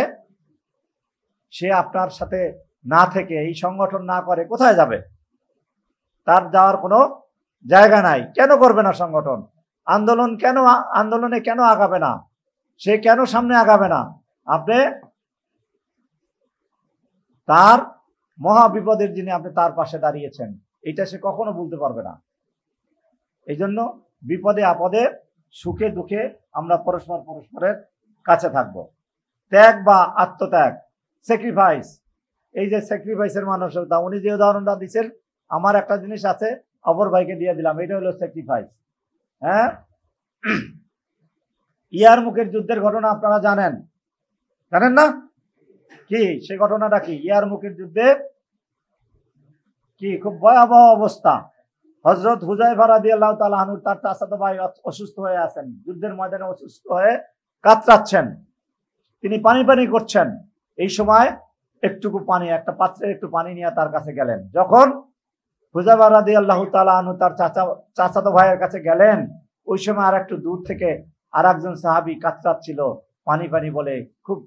সে আপনার সাথে না থেকে, এই সংগঠন না করে কোথায় যাবে? তার যাওয়ার কোনো জায়গা নাই। কেন করবে না সংগঠন? আন্দোলনে কেন আগাবে না? সে কেন সামনে আগাবে না? আপনি তার মহা বিপদের দিনে আপনি তার পাশে দাঁড়িয়েছেন, এটা সে কখনো বলতে পারবে না। এই জন্য বিপদে আপদে, সুখে দুঃখে আমরা পরস্পরের কাছে থাকব। ত্যাগ বা আত্মত্যাগ, স্যাক্রিফাইস, এই যে স্যাক্রিফাইসের মানসিকতা, উনি যে উদাহরণটা দিচ্ছেন, আমার একটা জিনিস আছে অপর ভাইকে দিয়ে দিলাম, এটা হলো স্যাক্রিফাইস। হ্যাঁ, ইয়ারমুকের যুদ্ধের ঘটনা আপনারা জানেন না? কি সে ঘটনাটা কি? ইয়ারমুকের যুদ্ধে কি খুব ভয়াবহ অবস্থা। হযরত হুযায়ফা রাদিয়াল্লাহু তাআলা আনহু, তার চাচাতো ভাই অসুস্থ হয়ে আছেন, যুদ্ধের ময়দানে অসুস্থ হয়ে কাতরাচ্ছেন, তিনি পানি করছেন। এই সময় একটুকু পানি, একটা পাত্রে একটু পানি নিয়ে তার কাছে গেলেন। যখন হুযায়ফা রাদিয়াল্লাহু তাআলা আনহু তার চাচাতো ভাইয়ের কাছে গেলেন, ওই সময় আর একটু দূর থেকে আর একজন সাহাবী কাতরাচ্ছিল, পানি বলে খুব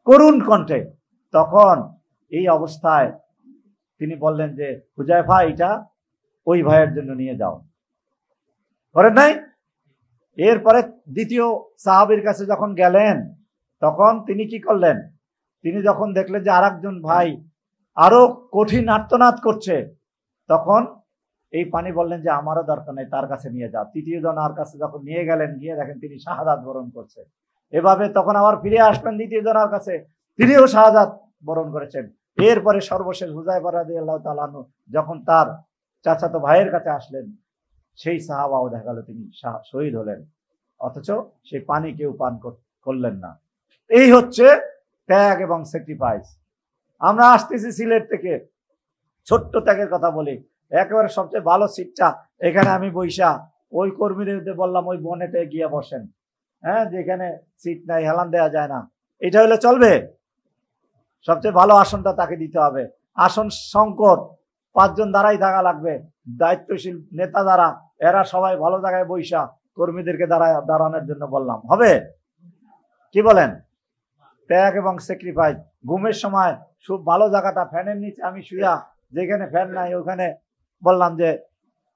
করুণ কণ্ঠে। তখন এই অবস্থায় তিনি বললেন যে হুজাইফা এটা ওই ভাইয়ের জন্য নিয়ে যাও, করেন নাই? এরপরে দ্বিতীয় সাহাবীর কাছে যখন গেলেন তখন তিনি কি করলেন, তিনি যখন দেখলেন যে আরেকজন ভাই আরো কঠিন আর্তনাদ করছে, তখন এই পানি বললেন যে আমারও দরকার নেই, তার কাছে নিয়ে যাও। তৃতীয় জনার কাছে যখন নিয়ে গেলেন, গিয়ে দেখেন তিনি শাহাদাত বরণ করছে। এভাবে তখন আবার ফিরে আসবেন দ্বিতীয় জনার কাছে, তিনিও শাহাদাত বরণ করেছেন। এরপরে সর্বশেষ হুযায়ফা রাদিয়াল্লাহু তাআলা আনহু যখন তার চাচাতো ভাইয়ের কাছে আসলেন, সেই সাহাবাও দেখা গেল তিনি শহীদ হলেন, অথচ সেই পানি কেউ পান করলেন না। এই হচ্ছে ত্যাগ এবং স্যাক্রিফাইস। আমরা আসতেছি সিলেট থেকে, ছোট্ট ত্যাগের কথা বলি। একেবারে সবচেয়ে ভালো সিটটা এখানে আমি বইসা ওই কর্মীদের বললাম ওই বনেটে গিয়ে বসেন, হ্যাঁ, যেখানে সিট নাই, হেলান দেওয়া যায় না, এটা হলে চলবে? সবচেয়ে ভালো আসনটা তাকে দিতে হবে। আসন সংকট, 5 জন দাঁড়াই থাকা লাগবে, দায়িত্বশীল নেতা দ্বারা, এরা সবাই ভালো জায়গায় বইসা কর্মীদেরকে দাঁড়ানোর জন্য বললাম, হবে? কি বলেন? ত্যাগ এবং স্যাক্রিফাইস। ঘুমের সময় খুব ভালো জায়গাটা, ফ্যানের নিচে আমি শুয়া, যেখানে ফ্যান নাই ওখানে বললাম যে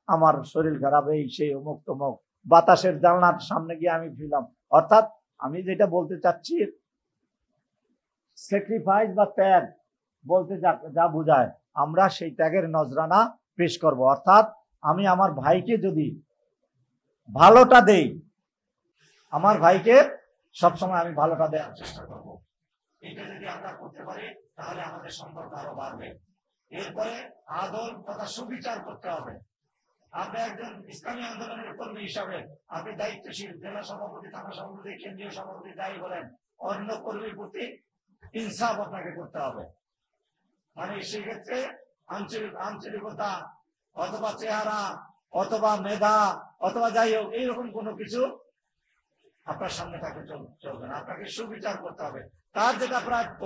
আমার শরীর খারাপ, এই সেই অমুক তমুক, বাতাসের জানলার সামনে গিয়ে আমি শুইলাম। অর্থাৎ আমি যেটা বলতে চাচ্ছি, স্যাক্রিফাইস বা ত্যাগ বলতে যা বোঝায়, আমরা সেই ত্যাগের নজরানা পেশ করব। অর্থাৎ আমি আমার ভাইকে যদি ভালোটা দেই, আমার ভাইকে সবসময় আমি ভালোটা দেওয়ার চেষ্টা করব। এটা যদি আমরা করতে পারি তাহলে আমাদের সম্পর্ক আরো বাড়বে। এরপরে আদল তথা সুবিচার করতে হবে। আপনি একজন ইসলামী আন্দোলনের কর্মী হিসাবে আপনি দায়িত্বশীল, জেলা সভাপতি, থানা সভাপতি, কেন্দ্রীয় সভাপতি, যাই বলেন, অন্য কর্মীর প্রতি ইনসাফ আপনাকে করতে হবে। মানে সেক্ষেত্রে আঞ্চলিকতা অথবা চেহারা অথবা মেধা অথবা যাই হোক এইরকম কোনো কিছু আপনার সামনে তাকে চলবে না। আপনাকে সুবিচার করতে হবে, তার যেটা প্রাপ্য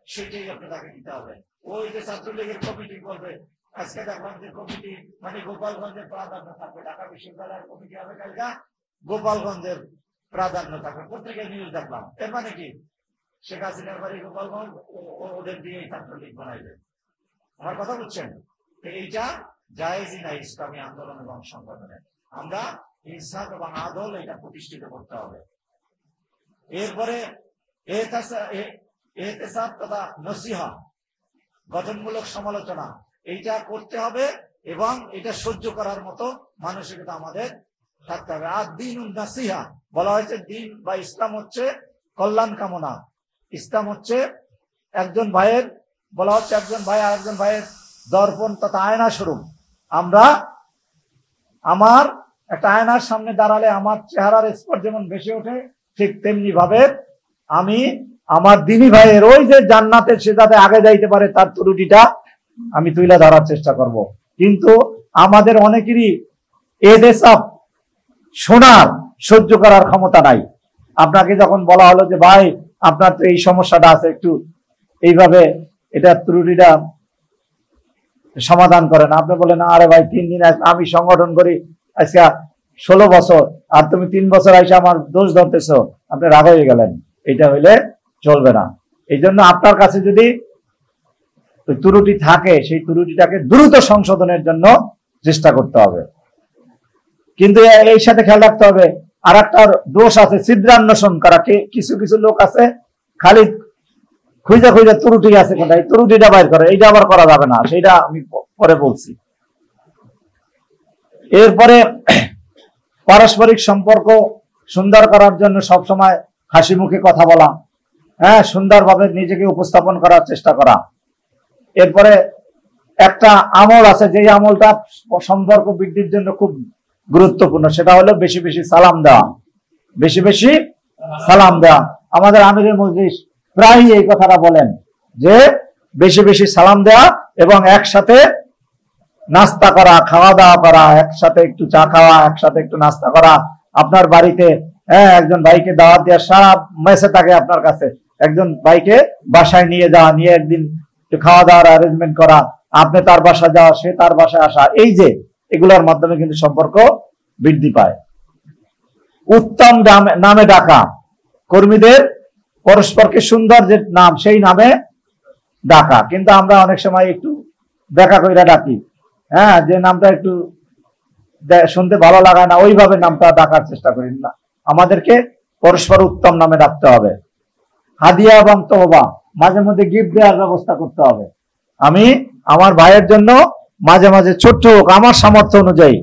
সেটাই আপনি তাকে দিতে হবে। ওই যে ছাত্রলীগের কমিটি করবে, আজকে দেখলাম যে কমিটি মানে গোপালগঞ্জের প্রাধান্য থাকবে, ঢাকা বিশ্ববিদ্যালয়ের কমিটি হবে কালকা গোপালগঞ্জের প্রাধান্য থাকবে, পত্রিকায় নিউজ দেখলাম। এর মানে কি? শেখ হাসিনার বাড়ি গোপালগঞ্জ, ওদের দিয়ে ছাত্রলীগ বানাইবে। আমার কথা বুঝছেন? এইটা জায়েজই না ইসলামী আন্দোলন এবং সংগঠনে। আমরা ইনসাফ এবং আদল এটা প্রতিষ্ঠিত করতে হবে। এরপরে ইহতিসাব তথা নসিহা, গঠনমূলক সমালোচনা, এইটা করতে হবে এবং এটা সহ্য করার মতো মানসিকতা আমাদের থাকতে হবে। আর দিন নাসিহা বলা হয়েছে, দিন বা ইসলাম হচ্ছে কল্যাণ কামনা। ইসলাম হচ্ছে একজন ভাইয়ের, বলা হচ্ছে একজন ভাই আর একজন ভাইয়ের দর্পণ তথা আয়না স্বরূপ। আমরা আমার একটা আয়নার সামনে দাঁড়ালে আমার চেহারার স্পট যেমন বেশি ওঠে, ঠিক তেমনি ভাবে আমি আমার দিনী ভাইয়ের ওই যে জান্নাতে সে যাতে আগে যাইতে পারে তার ত্রুটিটা আমি তুলে ধরার চেষ্টা করব। কিন্তু আমাদের অনেকেরই এদেশাপ শোনার সহ্য করার ক্ষমতা নাই। আপনাকে যখন বলা হলো যে ভাই আপনার তো এই সমস্যাটা আছে, একটু এইভাবে এটা ত্রুটিটা সমাধান করেন, আপনি বলেন আরে ভাই 3 দিন আমি সংগঠন করি আজকে 16 বছর, আর তুমি 3 বছর আইসা আমার দোষ ধরতেছ, আপনি রাগ হয়ে গেলেন। এটা হইলে চলবে না। এই জন্য আপনার কাছে যদি ত্রুটি থাকে, সেই ত্রুটিটাকে দ্রুত সংশোধনের জন্য চেষ্টা করতে হবে। কিন্তু এই সাথে খেয়াল রাখতে হবে, আর একটা দোষ আছে ছিদ্রান্বেষণ করা। কিছু কিছু লোক আছে খালি খুঁজে খুঁজে ত্রুটি আছে কোথায়, ত্রুটিটা বাইর করে, এইটা আবার করা যাবে না, সেটা আমি পরে বলছি। এরপরে পারস্পরিক সম্পর্ক সুন্দর করার জন্য সবসময় হাসি মুখে কথা বলা, হ্যাঁ, সুন্দরভাবে নিজেকে উপস্থাপন করার চেষ্টা করা। এরপরে একটা আমল আছে, যে আমলটা সম্পর্ক বৃদ্ধির জন্য খুব গুরুত্বপূর্ণ, সেটা হলো বেশি বেশি সালাম দেওয়া। বেশি বেশি সালাম দেওয়া। আমাদের আমিরের মজলিস প্রায় এই কথাটা বলেন যে বেশি বেশি সালাম দেওয়া এবং একসাথে নাস্তা করা, খাওয়া দাওয়া করা, একসাথে একটু চা খাওয়া, একসাথে একটু নাস্তা করা। আপনার বাড়িতে একজন ভাইকে দাওয়াত দেওয়া, সারা মেসে থাকে আপনার কাছে, একজন ভাইকে বাসায় নিয়ে যাওয়া, নিয়ে একদিন একটু খাওয়া দাওয়ার অ্যারেঞ্জমেন্ট করা, আপনি তার বাসা যাওয়া, সে তার বাসায় আসা, এই যে এগুলোর মাধ্যমে কিন্তু সম্পর্ক বৃদ্ধি পায়। উত্তম নামে ডাকা, কর্মীদের পরস্পরকে সুন্দর যে নাম সেই নামে ডাকা। কিন্তু আমরা অনেক সময় একটু দেখা কইরা ডাকি, হ্যাঁ, যে নামটা একটু শুনতে ভালো লাগায় না ওইভাবে নামটা ডাকার চেষ্টা করি না। আমাদেরকে পরস্পর উত্তম নামে ডাকতে হবে। হাদিয়া এবং তওবা, মাঝে মধ্যে গিফট দেওয়ার ব্যবস্থা করতে হবে। আমি আমার ভাইয়ের জন্য মাঝে মাঝে ছোট্ট হোক, আমার সামর্থ্য অনুযায়ী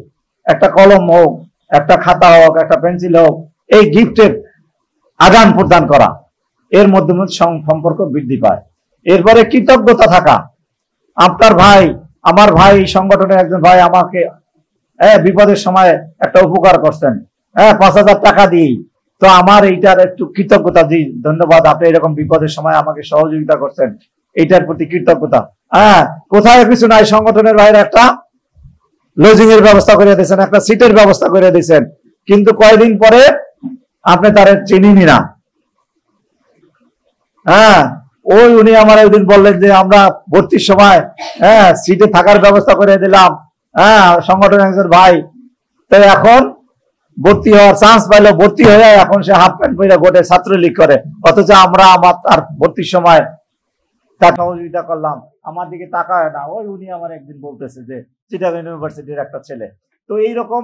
একটা কলম হোক, একটা খাতা হোক, একটা পেন্সিল হোক, এই গিফটের আদান প্রদান করা, এর মাধ্যমে সম্পর্ক বৃদ্ধি পায়। এরপরে কৃতজ্ঞতা থাকা। আপনার ভাই, আমার ভাই, সংগঠনের একজন ভাই আমাকে বিপদের সময় একটা উপকার করছেন, 5,000 টাকা দিই, তো আমার এইটার একটু কৃতজ্ঞতা দিই, ধন্যবাদ, আপনি এরকম বিপদের সময় আমাকে সহযোগিতা করছেন, এইটার প্রতি কৃতজ্ঞতা। কোথায় কিছু নাই, সংগঠনের বাইরে একটা লজিং এর ব্যবস্থা করে দিয়েছেন, একটা সিটের ব্যবস্থা করে দিয়েছেন, কিন্তু কয়েকদিন পরে আপনি তার চিনিনি না। ওই উনি আমার একদিন বললেন যে আমরা ভর্তির সময় সিটে থাকার ব্যবস্থা করে দিলাম, সংগঠনের একজন ভাই, তো এখন ভর্তি হওয়ার চান্স পাইলো, ভর্তি হয়ে এখন সে হাফ প্যান্ট পরে গোটে ছাত্রলীগ করে, অথচ আমরা আমার তার ভর্তির সময় তার সহযোগিতা করলাম, আমার দিকে তাকায় না। ওই উনি আমার একদিন বলতেছে যে চিটাগং ইউনিভার্সিটির একটা ছেলে। তো এইরকম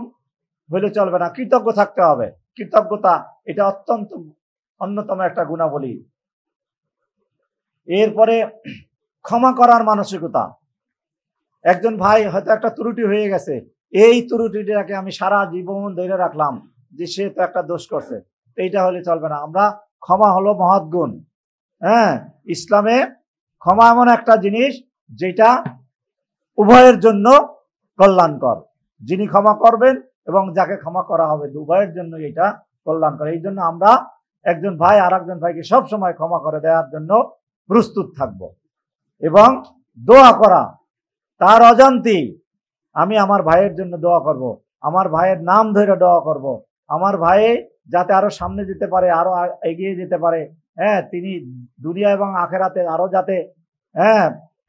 হলে চলবে না, কৃতজ্ঞ থাকতে হবে। কৃতজ্ঞতা এটা অত্যন্ত অন্যতম একটা গুণাবলী। এরপরে ক্ষমা করার মানসিকতা। একজন ভাই হয়তো একটা ত্রুটি হয়ে গেছে, এই ত্রুটিটাকে আমি সারা জীবন ধরে রাখলাম যে সে তো একটা দোষ করছে, এইটা হলে চলবে না। আমরা ক্ষমা হলো মহৎ গুণ। ইসলামে ক্ষমা এমন একটা জিনিস যেটা উভয়ের জন্য কল্যাণকর। যিনি ক্ষমা করবেন এবং যাকে ক্ষমা করা হবে, উভয়ের জন্য এটা কল্যাণকর। এই জন্য আমরা একজন ভাই আর একজন ভাইকে সব সময় ক্ষমা করে দেওয়ার জন্য প্রস্তুত থাকব। এবং দোয়া করা, তার অজান্তেই আমি আমার ভাইয়ের জন্য দোয়া করব, আমার ভাইয়ের নাম ধরে দোয়া করব, আমার ভাই যাতে আরো সামনে যেতে পারে, আরো এগিয়ে যেতে পারে, তিনি দুনিয়া এবং আখেরাতে আরো যাতে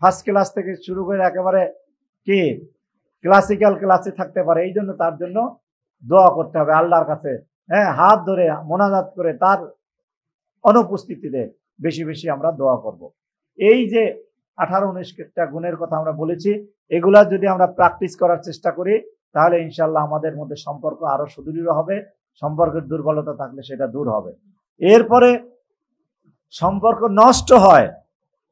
ফার্স্ট ক্লাস থেকে শুরু করে একেবারে কি ক্লাসিক্যাল ক্লাসে থাকতে পারে, এই জন্য তার জন্য দোয়া করতে হবে আল্লাহর কাছে, হাত ধরে মোনাজাত করে তার অনুপস্থিতিতে বেশি বেশি আমরা দোয়া করব। এই যে 18-19টা গুণের কথা আমরা বলেছি, এগুলা যদি আমরা প্র্যাকটিস করার চেষ্টা করি তাহলে ইনশাল্লাহ আমাদের মধ্যে সম্পর্ক আরো সুদৃঢ় হবে, সম্পর্কের দুর্বলতা থাকলে সেটা দূর হবে। এরপরে সম্পর্ক নষ্ট হয়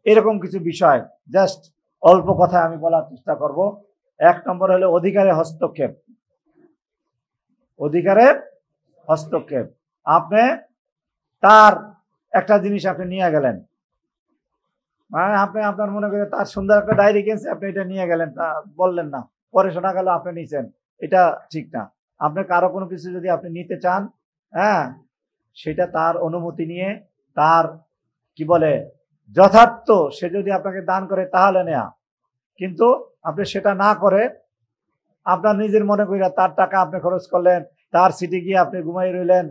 এরকম কিছু বিষয় জাস্ট অল্প কথায় আমি বলার চেষ্টা করব। 1 নম্বর হলো অধিকারে হস্তক্ষেপ। অধিকারের হস্তক্ষেপ, আপনি তার একটা জিনিস আপনি নিয়ে গেলেন, মানে আপনি আপনার মনে করে তার সুন্দর একটা ডায়েরি কিনছে, আপনি এটা নিয়ে গেলেন, তা বললেন না, পরে শোনা গেল আপনি নিছেন, এটা ঠিক না। আপনি কারো কোনো কিছু যদি আপনি নিতে চান, সেটা তার অনুমতি নিয়ে, তার কি বলে যথার্থ সে যদি আপনাকে দান করে তাহলে নেয়া। কিন্তু আপনি সেটা না করে আপনার নিজের মনে করি তার টাকা আপনি খরচ করলেন, তার সিটে গিয়ে আপনি ঘুমাই রইলেন,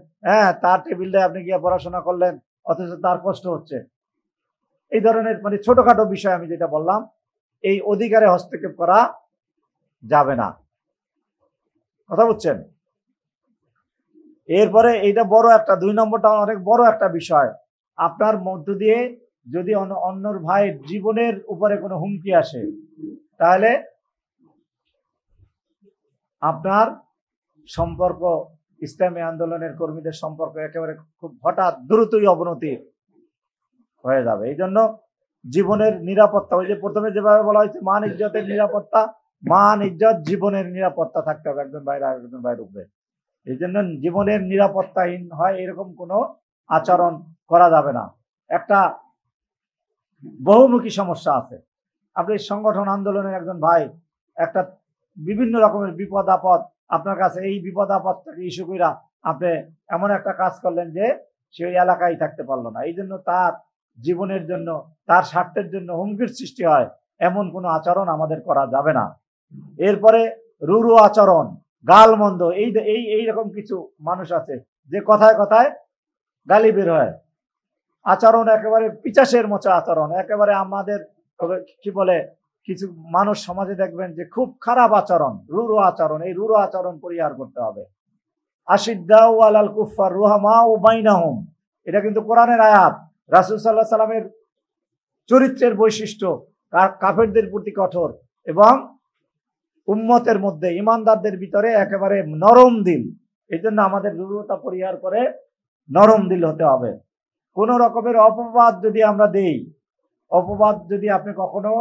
তার টেবিলে আপনি গিয়ে পড়াশোনা করলেন, অথচ তার কষ্ট হচ্ছে। এই ধরনের মানে ছোটখাটো বিষয় আমি যেটা বললাম, এই অধিকারে হস্তক্ষেপ করা যাবে না। কথা বুঝছেন? এরপরে এইটা বড় একটা 2 নম্বরটা অনেক বড় একটা বিষয়। আপনার মধ্য দিয়ে যদি অন্যর ভাইয়ের জীবনের উপরে কোনো হুমকি আসে, তাহলে আপনার সম্পর্ক ইসলামী আন্দোলনের কর্মীদের সম্পর্ক একেবারে খুব হঠাৎ দ্রুতই অবনতি হয়ে যাবে। এই জন্য জীবনের নিরাপত্তা, ওই যে প্রথমে যেভাবে বলা হয়েছে মান ইজ্জতের নিরাপত্তা, মান ইজ্জত জীবনের নিরাপত্তা থাকতে হবে একজন ভাইয়ের আরেকজন ভাইয়ের উপরে। এই জন্য জীবনের নিরাপত্তাহীন হয় এরকম কোনো আচরণ করা যাবে না। একটা বহুমুখী সমস্যা আছে। আপনি সংগঠন আন্দোলনের একজন ভাই একটা বিভিন্ন রকমের বিপদ আপদ আপনার কাছে, এই বিপদ আপদটাকে ইস্যু কইরা আপনি এমন একটা কাজ করলেন যে সেই এলাকায় থাকতে পারলো না। এই জন্য তার জীবনের জন্য, তার স্বার্থের জন্য হুমকির সৃষ্টি হয়, এমন কোনো আচরণ আমাদের করা যাবে না। এরপরে রুরু আচরণ, গালমন্দ, এইরকম কিছু মানুষ আছে যে কথায় কথায় গালি বের হয়, আচরণ একেবারে পিচাসের মতো আচরণ, একেবারে আমাদের কি বলে কিছু মানুষ সমাজে দেখবেন যে খুব খারাপ আচরণ, রুরু আচরণ। এই রুরু আচরণ পরিহার করতে হবে। আশিদ্দাউ আলাল কুফার রুহামাউ বাইনাহুম, এটা কিন্তু কোরআনের আয়াত। রাসূল সাল্লাল্লাহু আলাইহি সাল্লামের চরিত্রের বৈশিষ্ট্য, কাফেরদের প্রতি কঠোর এবং উম্মতের মধ্যে ইমানদারদের ভিতরে একেবারে নরম দিল। এই জন্য আমাদের দুর্বলতা পরিহার করে নরম দিল হতে হবে। কোন রকমের অপবাদ যদি আমরা দেই, অপবাদ যদি আপনি কখনো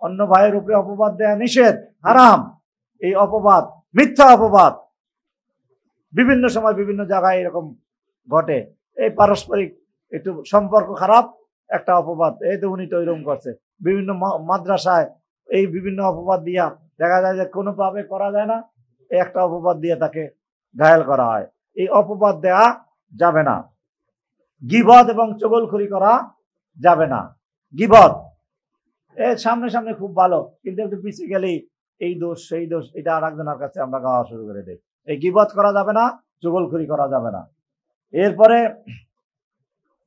অন্য ভাইয়ের উপরে অপবাদ দেয়া নিষেধ, হারাম। এই অপবাদ মিথ্যা অপবাদ বিভিন্ন সময় বিভিন্ন জায়গায় এরকম ঘটে। এই পারস্পরিক একটু সম্পর্ক খারাপ, একটা অপবাদ, এই তো উনি তো এরকম করছে। বিভিন্ন মাদ্রাসায় এই বিভিন্ন অপবাদ দিয়া দেখা যায় যে কোনোভাবে করা যায় না, এই একটা অপবাদ দিয়ে তাকে ঘায়েল করা হয়। এই অপবাদ দেয়া যাবে না। গীবত এবং চগলখড়ি করা যাবে না। গীবত সামনে সামনে খুব ভালো, কিন্তু একটু পিছিয়ে গেলেই এই দোষ সেই দোষ, এটা আর একজনের কাছে আমরা গাওয়া শুরু করে দেই। এই গীবত করা যাবে না, চগলখড়ি করা যাবে না। এরপরে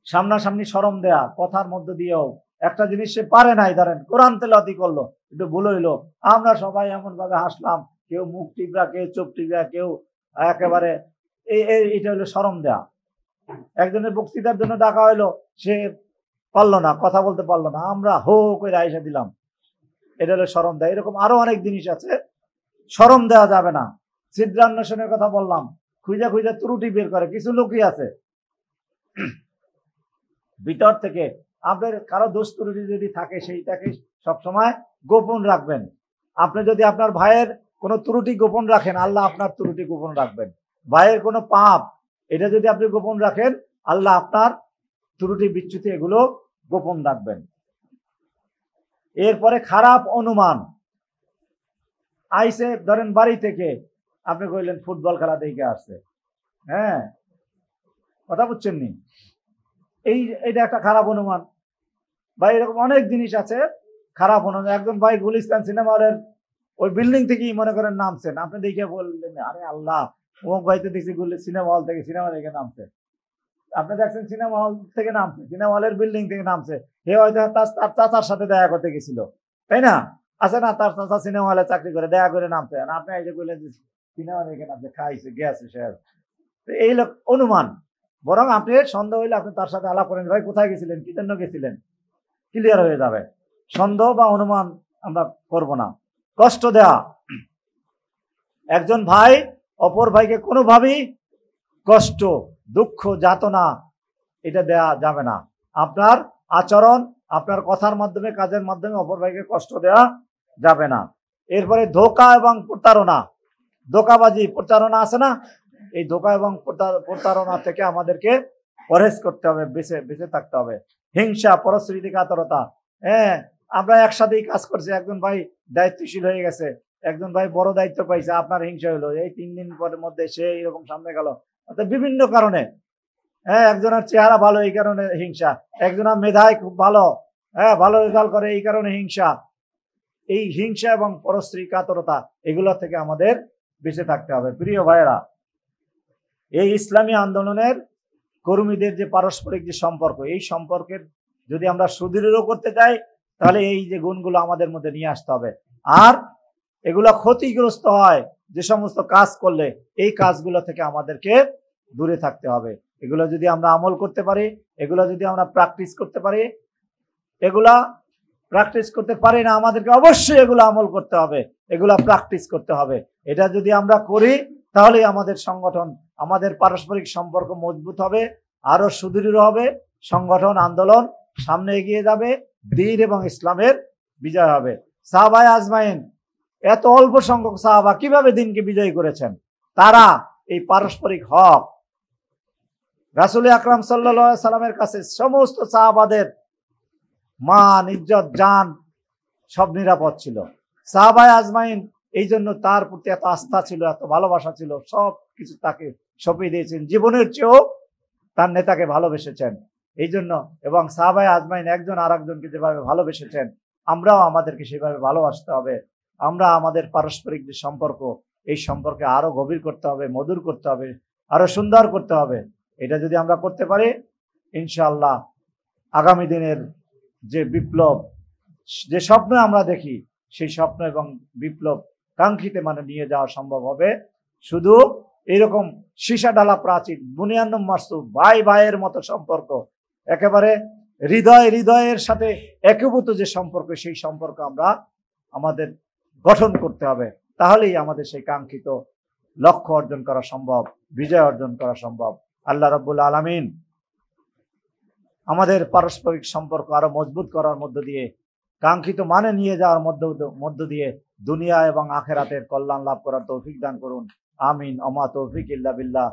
সামনাসামনি শরম দেয়া, কথার মধ্যে দিয়েও একটা জিনিস সে পারে নাই, ধরেন কোরআন তেলাওয়াত করলো, একটু ভুল হইলো, আমরা সবাই এমন ভাবে হাসলাম, কেউ মুখ টিপরা, কেউ চোখ টিপরা, কেউ একেবারে এটা হলো শরম দেয়া। একজনের বক্তৃতার জন্য ডাকা হইলো, সে পারলো না, কথা বলতে পারলো না, আমরা হো করে আইসা দিলাম, এটা হলো শরম দেয়া। এরকম আরো অনেক জিনিস আছে, শরম দেওয়া যাবে না। ছিদ্রান্বেষণের কথা বললাম, খুঁজা খুঁজা ত্রুটি বের করে। কিছু লোকই আছে ভিতর থেকে, আপনার কারো দোষ ত্রুটি যদি থাকে সেইটাকে সবসময় গোপন রাখবেন। আপনি যদি আপনার ভাইয়ের কোনো ত্রুটি গোপন রাখেন, আল্লাহ আপনার ত্রুটি গোপন রাখবেন। ভাইয়ের কোনো পাপ, এটা যদি আপনি গোপন রাখেন, আল্লাহ আপনার ত্রুটি বিচ্যুতি এগুলো গোপন রাখবেন। এরপরে খারাপ অনুমান আইসে, ধরেন বাড়ি থেকে আপনি কইলেন ফুটবল খেলা দেখে আসছে, হ্যাঁ, কথা বুঝছেন নি, এইটা একটা খারাপ অনুমান। ভাই এরকম অনেক জিনিস আছে খারাপ অনুমান। একজন ভাই গুলিস্তান সিনেমা হলের ওই বিল্ডিং থেকেই মনে করেন নামছেন, আপনি দেখে বললেন আরে আল্লাহ, অমুক ভাই তো দেখছি সিনেমা হল থেকে সিনেমা দেখে নামছে। আপনি দেখছেন সিনেমা হল থেকে নামছে, সিনেমা হলের বিল্ডিং থেকে নামছে, হে হয়তো তার চাচার সাথে দেখা করতে গেছিল, তাই না? আছে না, তার চাচা সিনেমা হলে চাকরি করে, দেখা করে নামছে, আপনি এই যে বললেন যে সিনেমা দেখে নামছে, খাইছে গেছে সে। এই লোক অনুমান। বরং আপনি সন্দেহ হইলে আপনি তার সাথে আলাপ করেন, ভাই কোথায় গেছিলেন, কি জন্য গেছিলেন, ক্লিয়ার হয়ে যাবে। সন্দেহ বা অনুমান আমরা করব না। কষ্ট দেয়া, একজন ভাই অপর ভাইকে কোনোভাবেই কষ্ট, দুঃখ, যাতনা এটা দেয়া যাবে না। আপনার আচরণ, আপনার কথার মাধ্যমে, কাজের মাধ্যমে অপর ভাইকে কষ্ট দেয়া যাবে না। এরপরে ধোঁকা এবং প্রতারণা, ধোঁকাবাজি, প্রতারণা আছে না, এই ধোঁকা এবং প্রতারণা থেকে আমাদেরকে পরহেজ করতে হবে, বেঁচে থাকতে হবে। হিংসা, পরশ্রীতি, কাতরতা, হ্যাঁ, আমরা একসাথেই কাজ করছি, একজন ভাই দায়িত্বশীল হয়ে গেছে, একজন ভাই বড় দায়িত্ব পাইছে, আপনার হিংসা হলো, এই 3 দিন পরের মধ্যে সে এরকম সামনে গেল, বিভিন্ন কারণে। হ্যাঁ, একজনের চেহারা ভালো এই কারণে হিংসা, একজনের মেধায় খুব ভালো, হ্যাঁ, ভালো রেজাল্ট করে এই কারণে হিংসা। এই হিংসা এবং পরশ্রী কাতরতা এগুলো থেকে আমাদের বেঁচে থাকতে হবে। প্রিয় ভাইয়েরা, এই ইসলামী আন্দোলনের কর্মীদের যে পারস্পরিক যে সম্পর্ক, এই সম্পর্কের যদি আমরা সুদৃঢ় করতে চাই, তাহলে এই যে গুণগুলো আমাদের মধ্যে নিয়ে আসতে হবে। আর এগুলো ক্ষতিগ্রস্ত হয় যে সমস্ত কাজ করলে, এই কাজগুলো থেকে আমাদেরকে দূরে থাকতে হবে। এগুলো যদি আমরা আমল করতে পারি, এগুলো যদি আমরা প্র্যাকটিস করতে পারি, এগুলা প্র্যাকটিস করতে পারি না, আমাদেরকে অবশ্যই এগুলো আমল করতে হবে, এগুলা প্র্যাকটিস করতে হবে। এটা যদি আমরা করি, তাহলে আমাদের সংগঠন, আমাদের পারস্পরিক সম্পর্ক মজবুত হবে, আরো সুদৃঢ় হবে, সংগঠন আন্দোলন সামনে এগিয়ে যাবে, দ্বীন এবং ইসলামের বিজয় হবে। সাহাবায়ে আজমাইন, এত অল্প সংখ্যক সাহাবা কিভাবে দ্বীনকে বিজয়ী করেছেন? তারা এই পারস্পরিক হক, রাসূল আকরাম সাল্লাল্লাহু আলাইহি সাল্লামের কাছে সমস্ত সাহাবাদের মান, ইজ্জত, জান সব নিরাপদ ছিল। সাহাবায়ে আজমাইন এই জন্য তার প্রতি এত আস্থা ছিল, এত ভালোবাসা ছিল, সব কিছু তাকে সঁপে দিয়েছেন, জীবনের চেয়েও তার নেতাকে ভালোবেসেছেন এই জন্য। এবং সাহাবায়ে আজমাইন একজন আর একজনকে যেভাবে ভালোবেসেছেন, আমরাও আমাদেরকে সেভাবে ভালোবাসতে হবে। আমরা আমাদের পারস্পরিক যে সম্পর্ক, এই সম্পর্কে আরো গভীর করতে হবে, মধুর করতে হবে, আরো সুন্দর করতে হবে। এটা যদি আমরা করতে পারি, ইনশাআল্লাহ আগামী দিনের যে বিপ্লব, যে স্বপ্ন আমরা দেখি, সেই স্বপ্ন এবং বিপ্লব কাঙ্ক্ষিত মানে নিয়ে যাওয়া সম্ভব হবে। শুধু এরকম সীসা ডালা প্রাচীর, বুনিয়ানুম মাসুব, ভাই ভাইয়ের মতো সম্পর্ক, একেবারে হৃদয়ের সাথে একীভূত যে সম্পর্ক, সেই সম্পর্ক আমরা আমাদের গঠন করতে হবে, তাহলেই আমাদের সেই কাঙ্ক্ষিত লক্ষ্য অর্জন করা সম্ভব, বিজয় অর্জন করা সম্ভব। আল্লাহ রাব্বুল আলামিন আমাদের পারস্পরিক সম্পর্ক আরো মজবুত করার মধ্য দিয়ে, কাঙ্ক্ষিত মানে নিয়ে যাওয়ার মধ্য দিয়ে দুনিয়া এবং আখেরাতের কল্যাণ লাভ করার তৌফিক দান করুন। আমিন। ওমা তৌফিক ইল্লা বিল্লাহ।